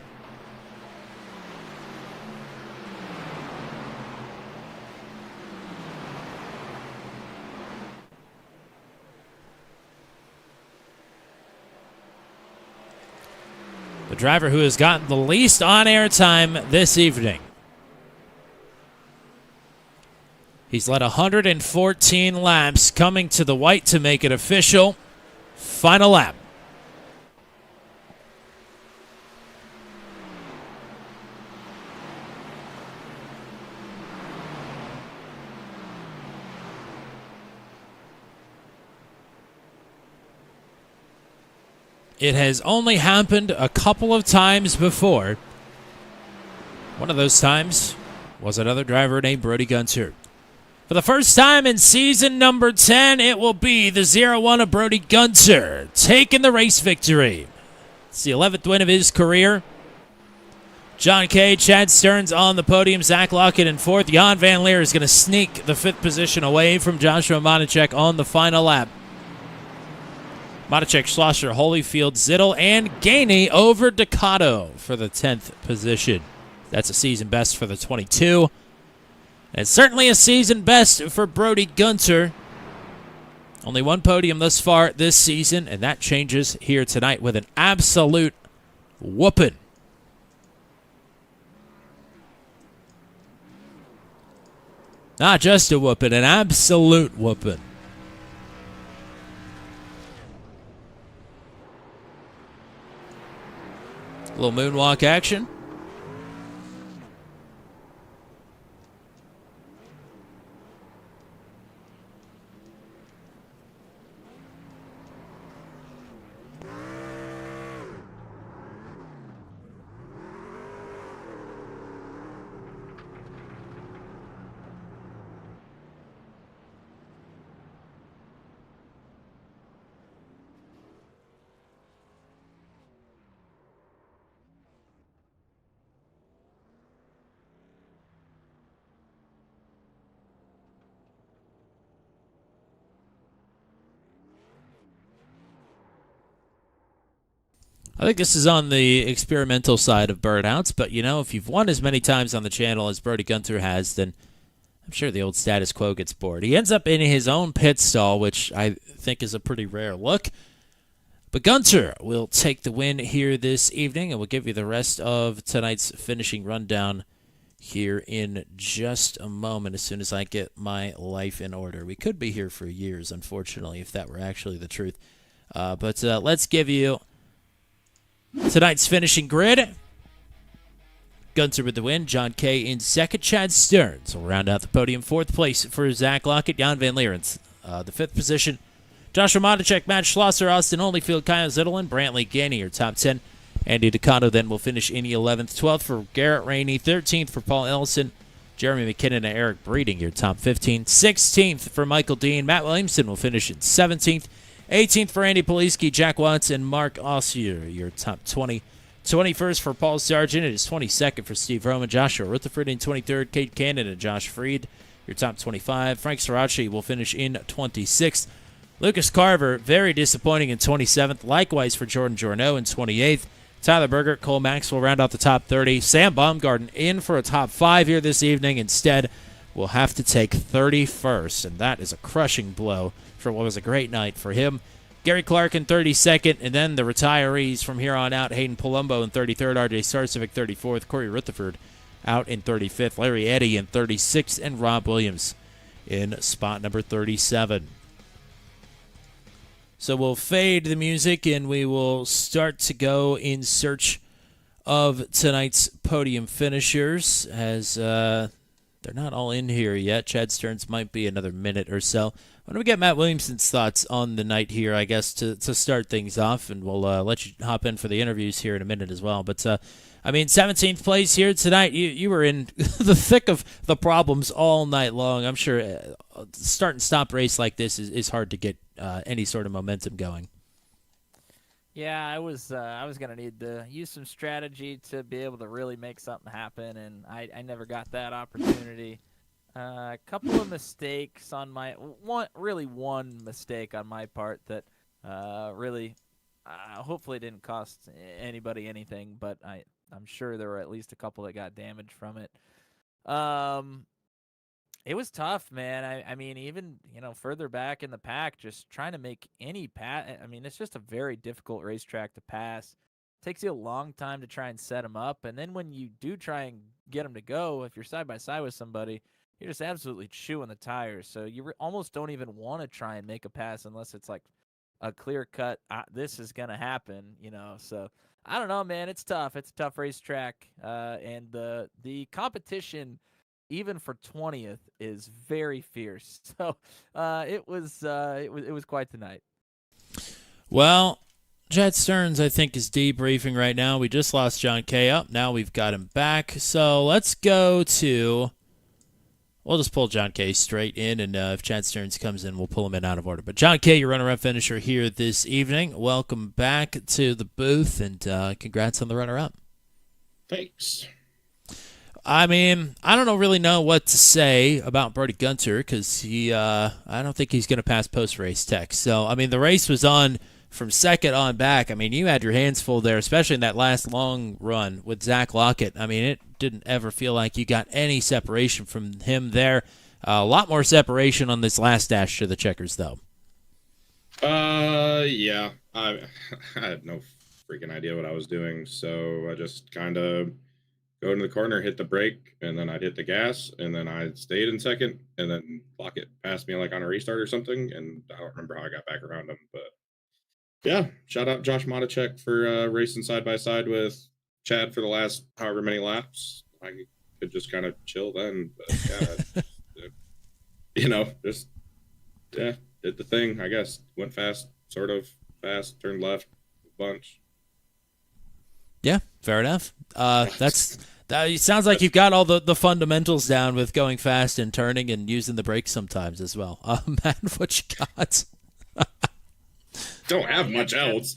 S4: The driver who has gotten the least on-air time this evening. He's led 114 laps, coming to the white to make it official. Final lap. It has only happened a couple of times before. One of those times was another driver named Brody Gunter. For the first time in season number 10, it will be the 0-1 of Brody Gunter taking the race victory. It's the 11th win of his career. John Kay, Chad Stearns on the podium, Zach Lockett in 4th. Jan Van Leer is going to sneak the 5th position away from Joshua Matacek on the final lap. Matacek, Schlosser, Holyfield, Zittel, and Gainey over Ducato for the 10th position. That's a season best for the 22. It's certainly a season best for Brody Gunter. Only one podium thus far this season, and that changes here tonight with an absolute whooping. Not just a whooping, an absolute whooping. A little moonwalk action. I think this is on the experimental side of burnouts, but if you've won as many times on the channel as Brody Gunter has, then I'm sure the old status quo gets bored. He ends up in his own pit stall, which I think is a pretty rare look. But Gunter will take the win here this evening, and we'll give you the rest of tonight's finishing rundown here in just a moment as soon as I get my life in order. We could be here for years, unfortunately, if that were actually the truth. But let's give you tonight's finishing grid. Gunter with the win. John Kay in second. Chad Stearns will round out the podium. Fourth place for Zach Lockett. Jan Van Leerens, the fifth position. Joshua Modicek, Matt Schlosser, Austin Holyfield, Kyle Zettelin, Brantley Gainey are top 10. Andy DeCondo then will finish in the 11th. 12th for Garrett Rainey. 13th for Paul Ellison. Jeremy McKinnon and Eric Breeding, your top 15. 16th for Michael Dean. Matt Williamson will finish in 17th. 18th for Andy Poliski, Jack Watts, and Mark Ossier, your top 20. 21st for Paul Sargent. It is 22nd for Steve Roman. Joshua Rutherford in 23rd. Kate Cannon and Josh Freed, your top 25. Frank Srirachi will finish in 26th. Lucas Carver, very disappointing in 27th. Likewise for Jordan Jorno in 28th. Tyler Berger, Cole Max will round out the top 30. Sam Baumgarten in for a top 5 here this evening. Instead, will have to take 31st, and that is a crushing blow for what was a great night for him. Gary Clark in 32nd, and then the retirees from here on out, Hayden Palumbo in 33rd, RJ Starcevic 34th, Corey Rutherford out in 35th, Larry Eddy in 36th, and Rob Williams in spot number 37. So we'll fade the music, and we will start to go in search of tonight's podium finishers, as they're not all in here yet. Chad Stearns might be another minute or so. Why don't we get Matt Williamson's thoughts on the night here, I guess, to start things off, and we'll let you hop in for the interviews here in a minute as well. But, 17th place here tonight. You were in the thick of the problems all night long. I'm sure a start and stop race like this is hard to get any sort of momentum going.
S5: Yeah, I was going to need to use some strategy to be able to really make something happen, and I never got that opportunity. A couple of mistakes on my one mistake on my part that really hopefully didn't cost anybody anything, but I'm sure there were at least a couple that got damaged from it. It was tough, man. I mean, even further back in the pack, just trying to make any pass. I mean, it's just a very difficult racetrack to pass. It takes you a long time to try and set them up, and then when you do try and get them to go, if you're side by side with somebody, you're just absolutely chewing the tires. So you almost don't even want to try and make a pass unless it's like a clear cut. This is gonna happen, So I don't know, man. It's tough. It's a tough racetrack, and the competition, even for 20th, is very fierce. So it was quite the night.
S4: Well, Chad Stearns, I think, is debriefing right now. We just lost John Kay up. Now we've got him back. So let's go to. We'll just pull John Kay straight in, and if Chad Stearns comes in, we'll pull him in out of order. But John Kay, your runner-up finisher here this evening. Welcome back to the booth, and congrats on the runner-up.
S3: Thanks.
S4: I mean, I don't really know what to say about Brody Gunter because I don't think he's going to pass post-race tech. So, I mean, the race was on from second on back, I mean, you had your hands full there, especially in that last long run with Zach Lockett. I mean, it didn't ever feel like you got any separation from him there. A lot more separation on this last dash to the checkers, though.
S3: Yeah. I had no freaking idea what I was doing, so I just kind of go into the corner, hit the brake, and then I'd hit the gas, and then I stayed in second, and then Lockett passed me like on a restart or something, and I don't remember how I got back around him, but yeah, shout out Josh Matichek for racing side by side with Chad for the last however many laps. I could just kind of chill then, but yeah, just did the thing. I guess went fast, sort of fast, turned left a bunch.
S4: Yeah, fair enough. It sounds like you've got all the fundamentals down with going fast and turning and using the brakes sometimes as well. Matt, what you got?
S3: Don't have much else.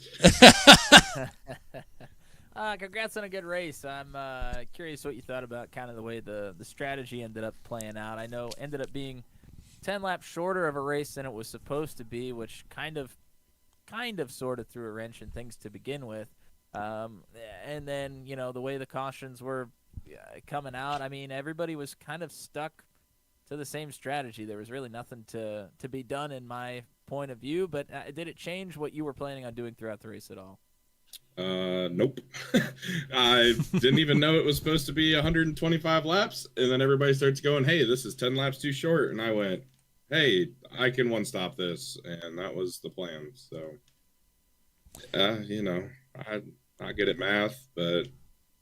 S5: Congrats on a good race. I'm curious what you thought about kind of the way the strategy ended up playing out. I know ended up being 10 laps shorter of a race than it was supposed to be, which kind of sort of threw a wrench in things to begin with. And then, the way the cautions were coming out, I mean, everybody was kind of stuck to the same strategy. There was really nothing to be done in my point of view, but did it change what you were planning on doing throughout the race at all?
S3: Nope. I didn't even know it was supposed to be 125 laps, and then everybody starts going, hey, this is 10 laps too short, and I went, hey, I can one-stop this, and that was the plan. So, I'm not good at math, but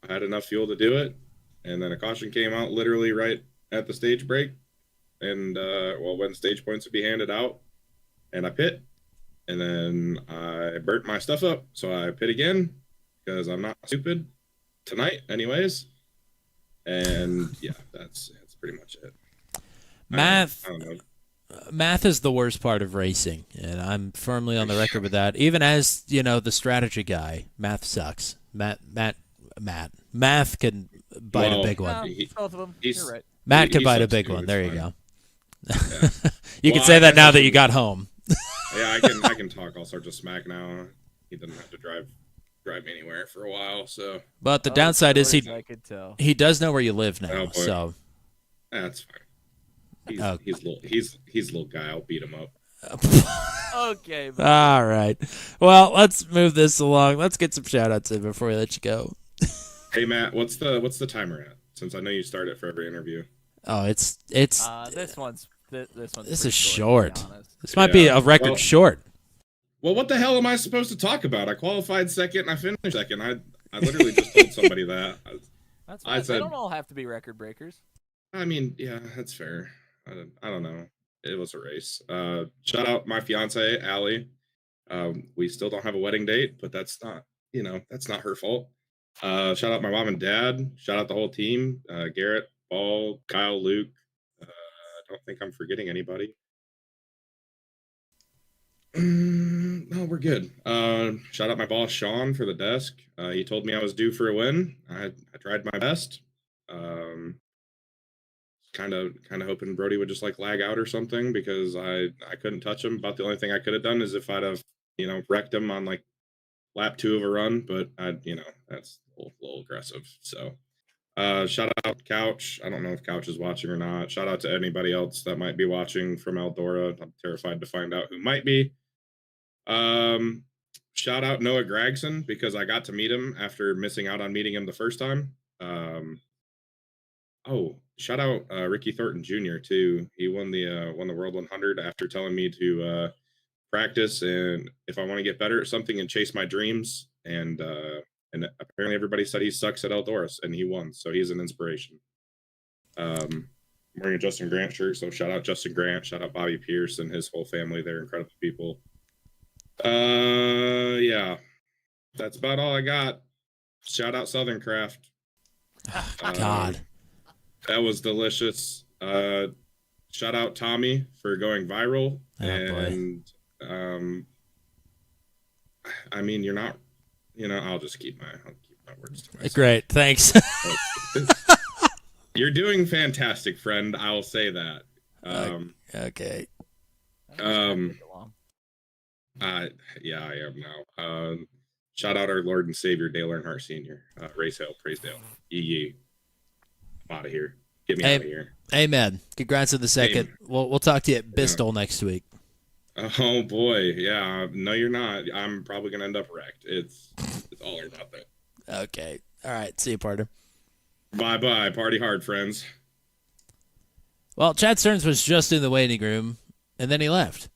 S3: I had enough fuel to do it, and then a caution came out literally right at the stage break, and when stage points would be handed out, and I pit, and then I burnt my stuff up, so I pit again because I'm not stupid tonight, anyways. And yeah, that's pretty much it.
S4: Math.
S3: I don't know.
S4: Math is the worst part of racing, and I'm firmly on the record with that. Even as the strategy guy, math sucks. Math can bite a big one.
S5: Both of them. You're right.
S4: Matt can bite a big one. There you go. Yeah. You can say that now that you got home.
S3: Yeah, I can talk all sorts of smack now. He doesn't have to drive me anywhere for a while. So,
S4: but the downside is he does know where you live now.
S3: Oh,
S4: so
S3: that's fine. He's a little guy. I'll beat him up.
S5: Okay. Buddy.
S4: All right. Well, let's move this along. Let's get some shout outs in before we let you go.
S3: Hey Matt, what's the timer at? Since I know you start it for every interview.
S4: Oh, it's
S5: this one's
S4: this is short. This might
S3: Yeah.
S4: be a record short.
S3: Well, what the hell am I supposed to talk about? I qualified second and I finished second. I literally just told somebody that.
S5: That's
S3: I
S5: fine.
S3: said-
S5: They don't all have to be record breakers.
S3: I mean, yeah, that's fair. I don't know. It was a race. Shout out my fiance, Allie. We still don't have a wedding date, but that's not her fault. Shout out my mom and dad. Shout out the whole team. Garrett, Paul, Kyle, Luke. I don't think I'm forgetting anybody. No, we're good. Shout out my boss, Sean, for the desk. He told me I was due for a win. I tried my best. Kind of hoping Brody would just lag out or something because I couldn't touch him. About the only thing I could have done is if I'd have wrecked him on lap 2 of a run, but that's a little aggressive. So shout out Couch. I don't know if Couch is watching or not. Shout out to anybody else that might be watching from Eldora. I'm terrified to find out who might be. Shout out Noah Gregson because I got to meet him after missing out on meeting him the first time. Shout out Ricky Thornton Jr. too. He won the World 100 after telling me to practice and if I want to get better at something and chase my dreams. And apparently everybody said he sucks at Eldoris, and he won, so he's an inspiration. I'm wearing a Justin Grant shirt, so shout out Justin Grant. Shout out Bobby Pierce and his whole family. They're incredible people. Yeah, that's about all I got. Shout out Southern Craft.
S4: God.
S3: That was delicious. Shout out Tommy for going viral. I mean, you're not, I'll keep my words to myself.
S4: Great. Thanks.
S3: You're doing fantastic, friend. I'll say that.
S4: Okay.
S3: Yeah, I am now. Shout out our Lord and Savior Dale Earnhardt Sr. Race Hail, praise Dale. Yee. I'm out of here. Get me out of here.
S4: Amen. Congrats on the second.
S3: Amen.
S4: We'll talk to you at
S3: Yeah.
S4: Bristol next week.
S3: Oh boy, yeah. No, you're not. I'm probably gonna end up wrecked. It's all or nothing.
S4: Okay. All right. See you, partner.
S3: Bye bye. Party hard, friends.
S4: Well, Chad Stearns was just in the waiting room, and then he left.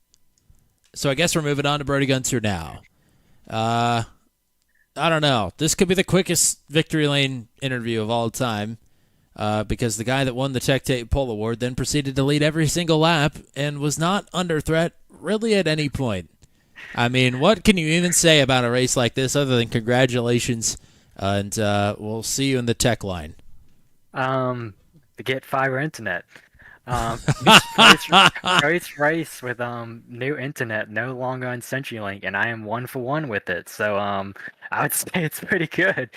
S4: So I guess we're moving on to Brody Gunter now. I don't know. This could be the quickest Victory Lane interview of all time, because the guy that won the Tech Tape Pole Award then proceeded to lead every single lap and was not under threat really at any point. I mean, what can you even say about a race like this other than congratulations, and we'll see you in the tech line.
S6: To get fiber internet. First race with new internet, no longer on CenturyLink, and I am 1 for 1 with it. So I would say it's pretty good.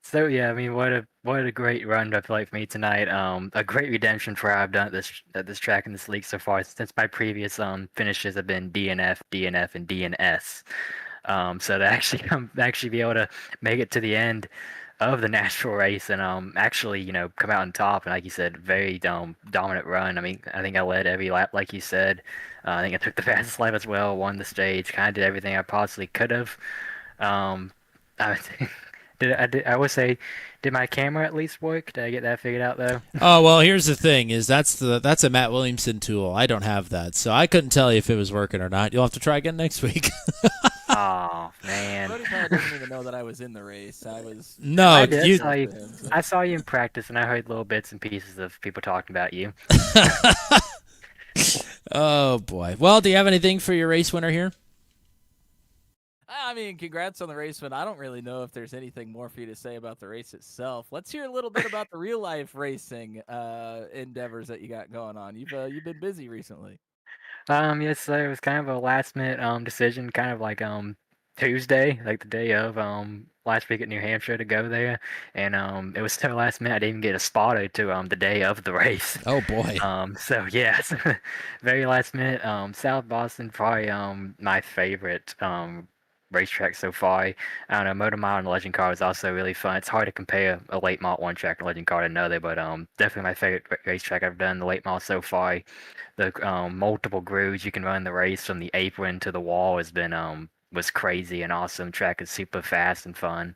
S6: So yeah, I mean, what a great run I feel like for me tonight. A great redemption for how I've done at this track in this league so far. Since my previous finishes have been DNF, DNF, and DNS. So to actually be able to make it to the end of the Nashville race and actually come out on top, and like you said, very dominant run. I mean, I think I led every lap, like you said. I think I took the fastest lap as well, won the stage, kind of did everything I possibly could have. I would say, did my camera at least work? Did I get that figured out though?
S4: Oh well, here's the thing: is that's a Matt Williamson tool. I don't have that, so I couldn't tell you if it was working or not. You'll have to try again next week.
S6: Oh man!
S5: Brody probably didn't even know that I was in the race. I was.
S4: No,
S6: I did.
S4: you.
S6: I saw you in practice, and I heard little bits and pieces of people talking about you.
S4: Oh boy. Well, do you have anything for your race winner here?
S5: I mean, congrats on the race, but I don't really know if there's anything more for you to say about the race itself. Let's hear a little bit about the real life racing endeavors that you got going on. You've been busy recently.
S6: Yes, so it was kind of a last minute decision, kind of like Tuesday, like the day of last week at New Hampshire to go there, and it was so last minute I didn't even get a spotter to the day of the race.
S4: Oh boy.
S6: So yes, very last minute. South Boston probably my favorite racetrack so far. I don't know, Motor Mile and Legend Car is also really fun. It's hard to compare a late model one track and Legend Car to another, but definitely my favorite racetrack I've done the late model so far. The multiple grooves you can run the race from the apron to the wall has been was crazy and awesome. Track is super fast and fun,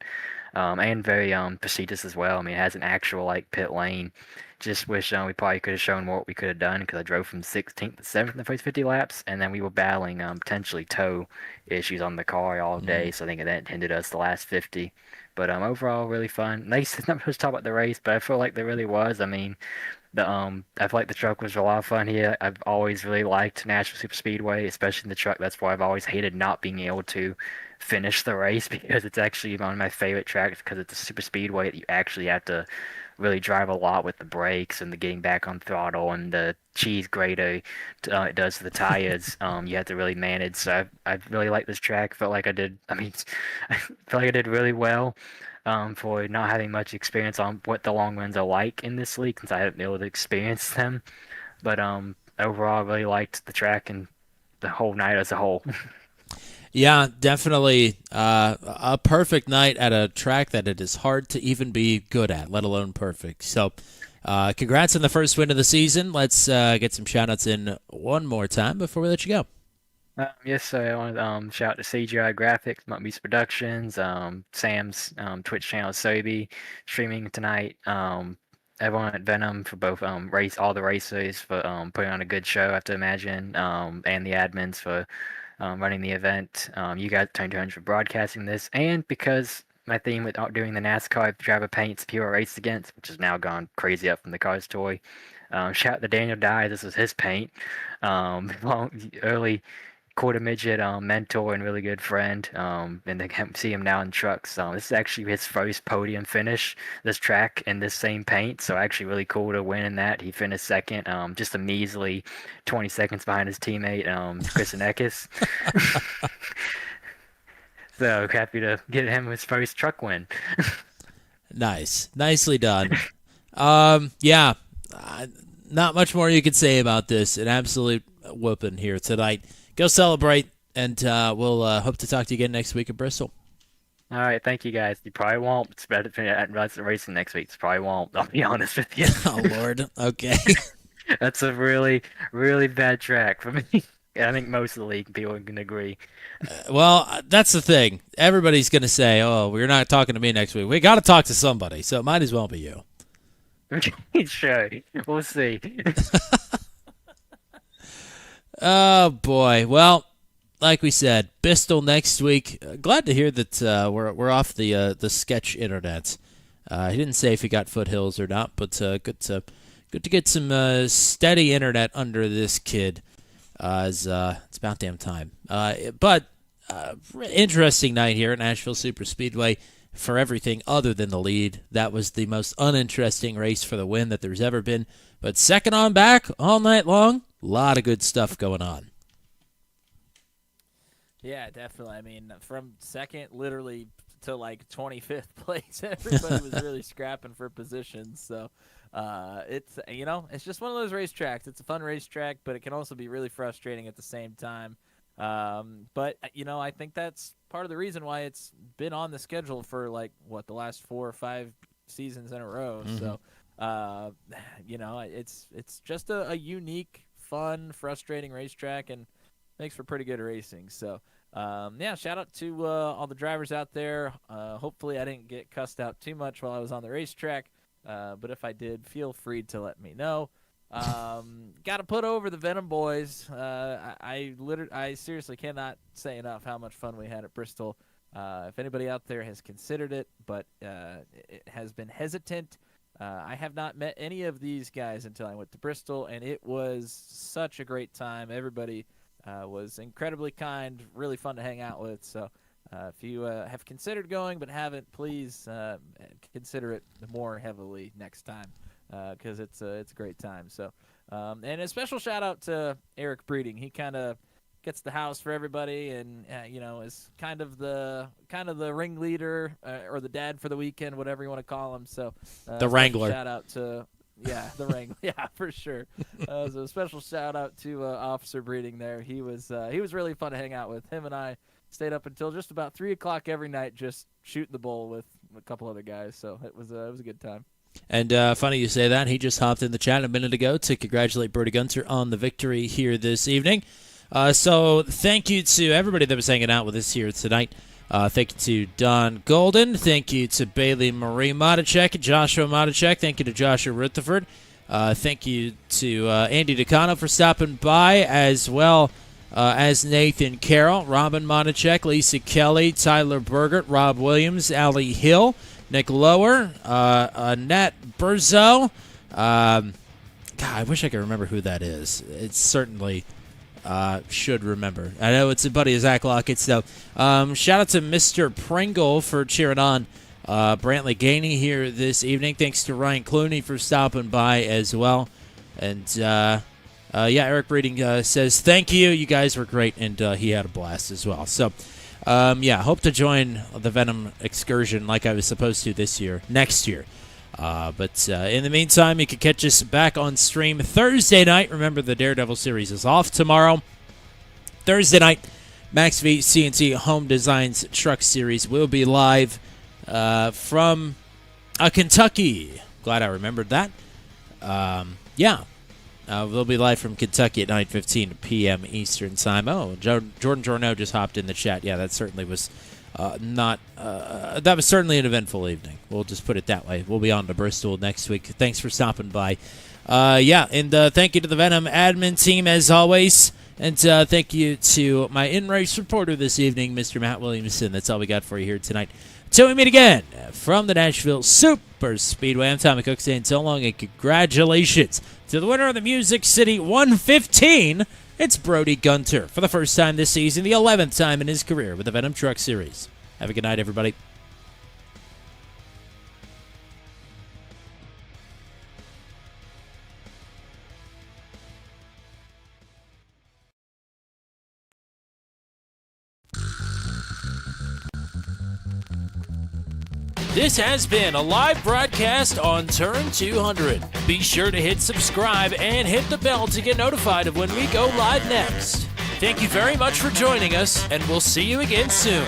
S6: and very prestigious as well. I mean, it has an actual like pit lane. Just wish we probably could have shown what we could have done, because I drove from 16th to 7th in the first 50 laps, and then we were battling potentially tow issues on the car all day. So I think that hindered us the last 50. But overall, really fun. Nice. Not much to talk about the race, but I feel like there really was. I mean, I feel like the truck was a lot of fun here. I've always really liked Nashville Super Speedway, especially in the truck. That's why I've always hated not being able to finish the race, because it's actually one of my favorite tracks, because it's a super speedway that you actually have to really drive a lot with the brakes and the getting back on throttle and the cheese grater it does to the tires. You have to really manage. So I really like this track. Felt like I did. I mean, I felt like I did really well. For not having much experience on what the long runs are like in this league, since I haven't been able to experience them. But overall, I really liked the track and the whole night as a whole.
S4: Yeah, definitely a perfect night at a track that it is hard to even be good at, let alone perfect. So congrats on the first win of the season. Let's get some shout-outs in one more time before we let you go.
S6: Yes, so I want to shout out to CGI Graphics, Monkbeast Productions, Sam's Twitch channel, Sobe, streaming tonight. Everyone at Venom for both all the racers for putting on a good show, I have to imagine, and the admins for running the event. You guys, Tony 200, for broadcasting this, and because my theme with doing the NASCAR driver paints Pure Race Against, which has now gone crazy up from the Cars toy. Shout out to Daniel Dye. This was his paint. Early quarter midget mentor and really good friend, and to see him now in trucks. This is actually his first podium finish, this track, in this same paint, so actually really cool to win in that. He finished second, just a measly 20 seconds behind his teammate Chris Anekis. So happy to get him his first truck win.
S4: Nice. Nicely done. Yeah, not much more you could say about this. An absolute whooping here tonight. Go celebrate, and we'll hope to talk to you again next week at Bristol.
S6: All right, thank you guys. You probably won't. It's better at racing next week. You probably won't. I'll be honest with you.
S4: Oh, Lord. Okay.
S6: That's a really, really bad track for me. I think most of the league people can agree.
S4: Well, that's the thing. Everybody's going to say, oh, we're not talking to me next week. We got to talk to somebody, so it might as well be you.
S6: Sure, we'll see.
S4: Oh, boy. Well, like we said, Bristol next week. Glad to hear that we're off the sketch internet. He didn't say if he got foothills or not, but good to get some steady internet under this kid. It's about damn time. But interesting night here at Nashville Superspeedway for everything other than the lead. That was the most uninteresting race for the win that there's ever been. But second on back all night long, a lot of good stuff going on.
S5: Yeah, definitely. I mean, from second literally to like 25th place, everybody was really scrapping for positions. So it's, it's just one of those racetracks. It's a fun racetrack, but it can also be really frustrating at the same time. But I think that's part of the reason why it's been on the schedule for the last 4 or 5 seasons in a row. Mm-hmm. So, it's just a unique, fun, frustrating racetrack and makes for pretty good racing. So, shout out to all the drivers out there. Hopefully I didn't get cussed out too much while I was on the racetrack. But if I did, feel free to let me know. Got to put over the Venom boys. I seriously cannot say enough how much fun we had at Bristol. If anybody out there has considered it, but it has been hesitant, I have not met any of these guys until I went to Bristol, and it was such a great time. Everybody was incredibly kind, really fun to hang out with. So if you have considered going but haven't, please consider it more heavily next time. Because it's a great time. So, and a special shout out to Eric Breeding. He kind of gets the house for everybody, and is kind of the ringleader or the dad for the weekend, whatever you want to call him. So,
S4: the Wrangler.
S5: Shout out to the Wrangler. Yeah, for sure. So a special shout out to Officer Breeding there. He was really fun to hang out with. Him and I stayed up until just about 3:00 every night, just shooting the bull with a couple other guys. So it was a good time.
S4: And funny you say that. He just hopped in the chat a minute ago to congratulate Brody Gunter on the victory here this evening. So thank you to everybody that was hanging out with us here tonight. Thank you to Don Golden. Thank you to Bailey Marie Modicek, Joshua Modicek. Thank you to Joshua Rutherford. Thank you to Andy DeCano for stopping by, as well as Nathan Carroll, Robin Modicek, Lisa Kelly, Tyler Bergert, Rob Williams, Allie Hill, Nick Lower, Nat Burzo. God, I wish I could remember who that is. It certainly should remember. I know it's a buddy of Zach Lockett. So shout out to Mr. Pringle for cheering on Brantley Gainey here this evening. Thanks to Ryan Clooney for stopping by as well. And Eric Breeding says thank you. You guys were great, and he had a blast as well. So. Hope to join the Venom excursion like I was supposed to next year. But in the meantime, you can catch us back on stream Thursday night. Remember, the Daredevil series is off tomorrow. Thursday night, Max V CNC Home Designs Truck Series will be live from Kentucky. Glad I remembered that. They'll be live from Kentucky at 9:15 p.m. Eastern Time. Oh, Jordan Jorno just hopped in the chat. Yeah, that certainly was that was certainly an eventful evening. We'll just put it that way. We'll be on to Bristol next week. Thanks for stopping by. And thank you to the Venom admin team as always. And thank you to my in-race reporter this evening, Mr. Matt Williamson. That's all we got for you here tonight. Till we meet again from the Nashville Super Speedway, I'm Tommy Cook saying so long and congratulations to the winner of the Music City 115. It's Brody Gunter for the first time this season, the 11th time in his career with the Venom Truck Series. Have a good night, everybody. This has been a live broadcast on Turn 200. Be sure to hit subscribe and hit the bell to get notified of when we go live next. Thank you very much for joining us, and we'll see you again soon.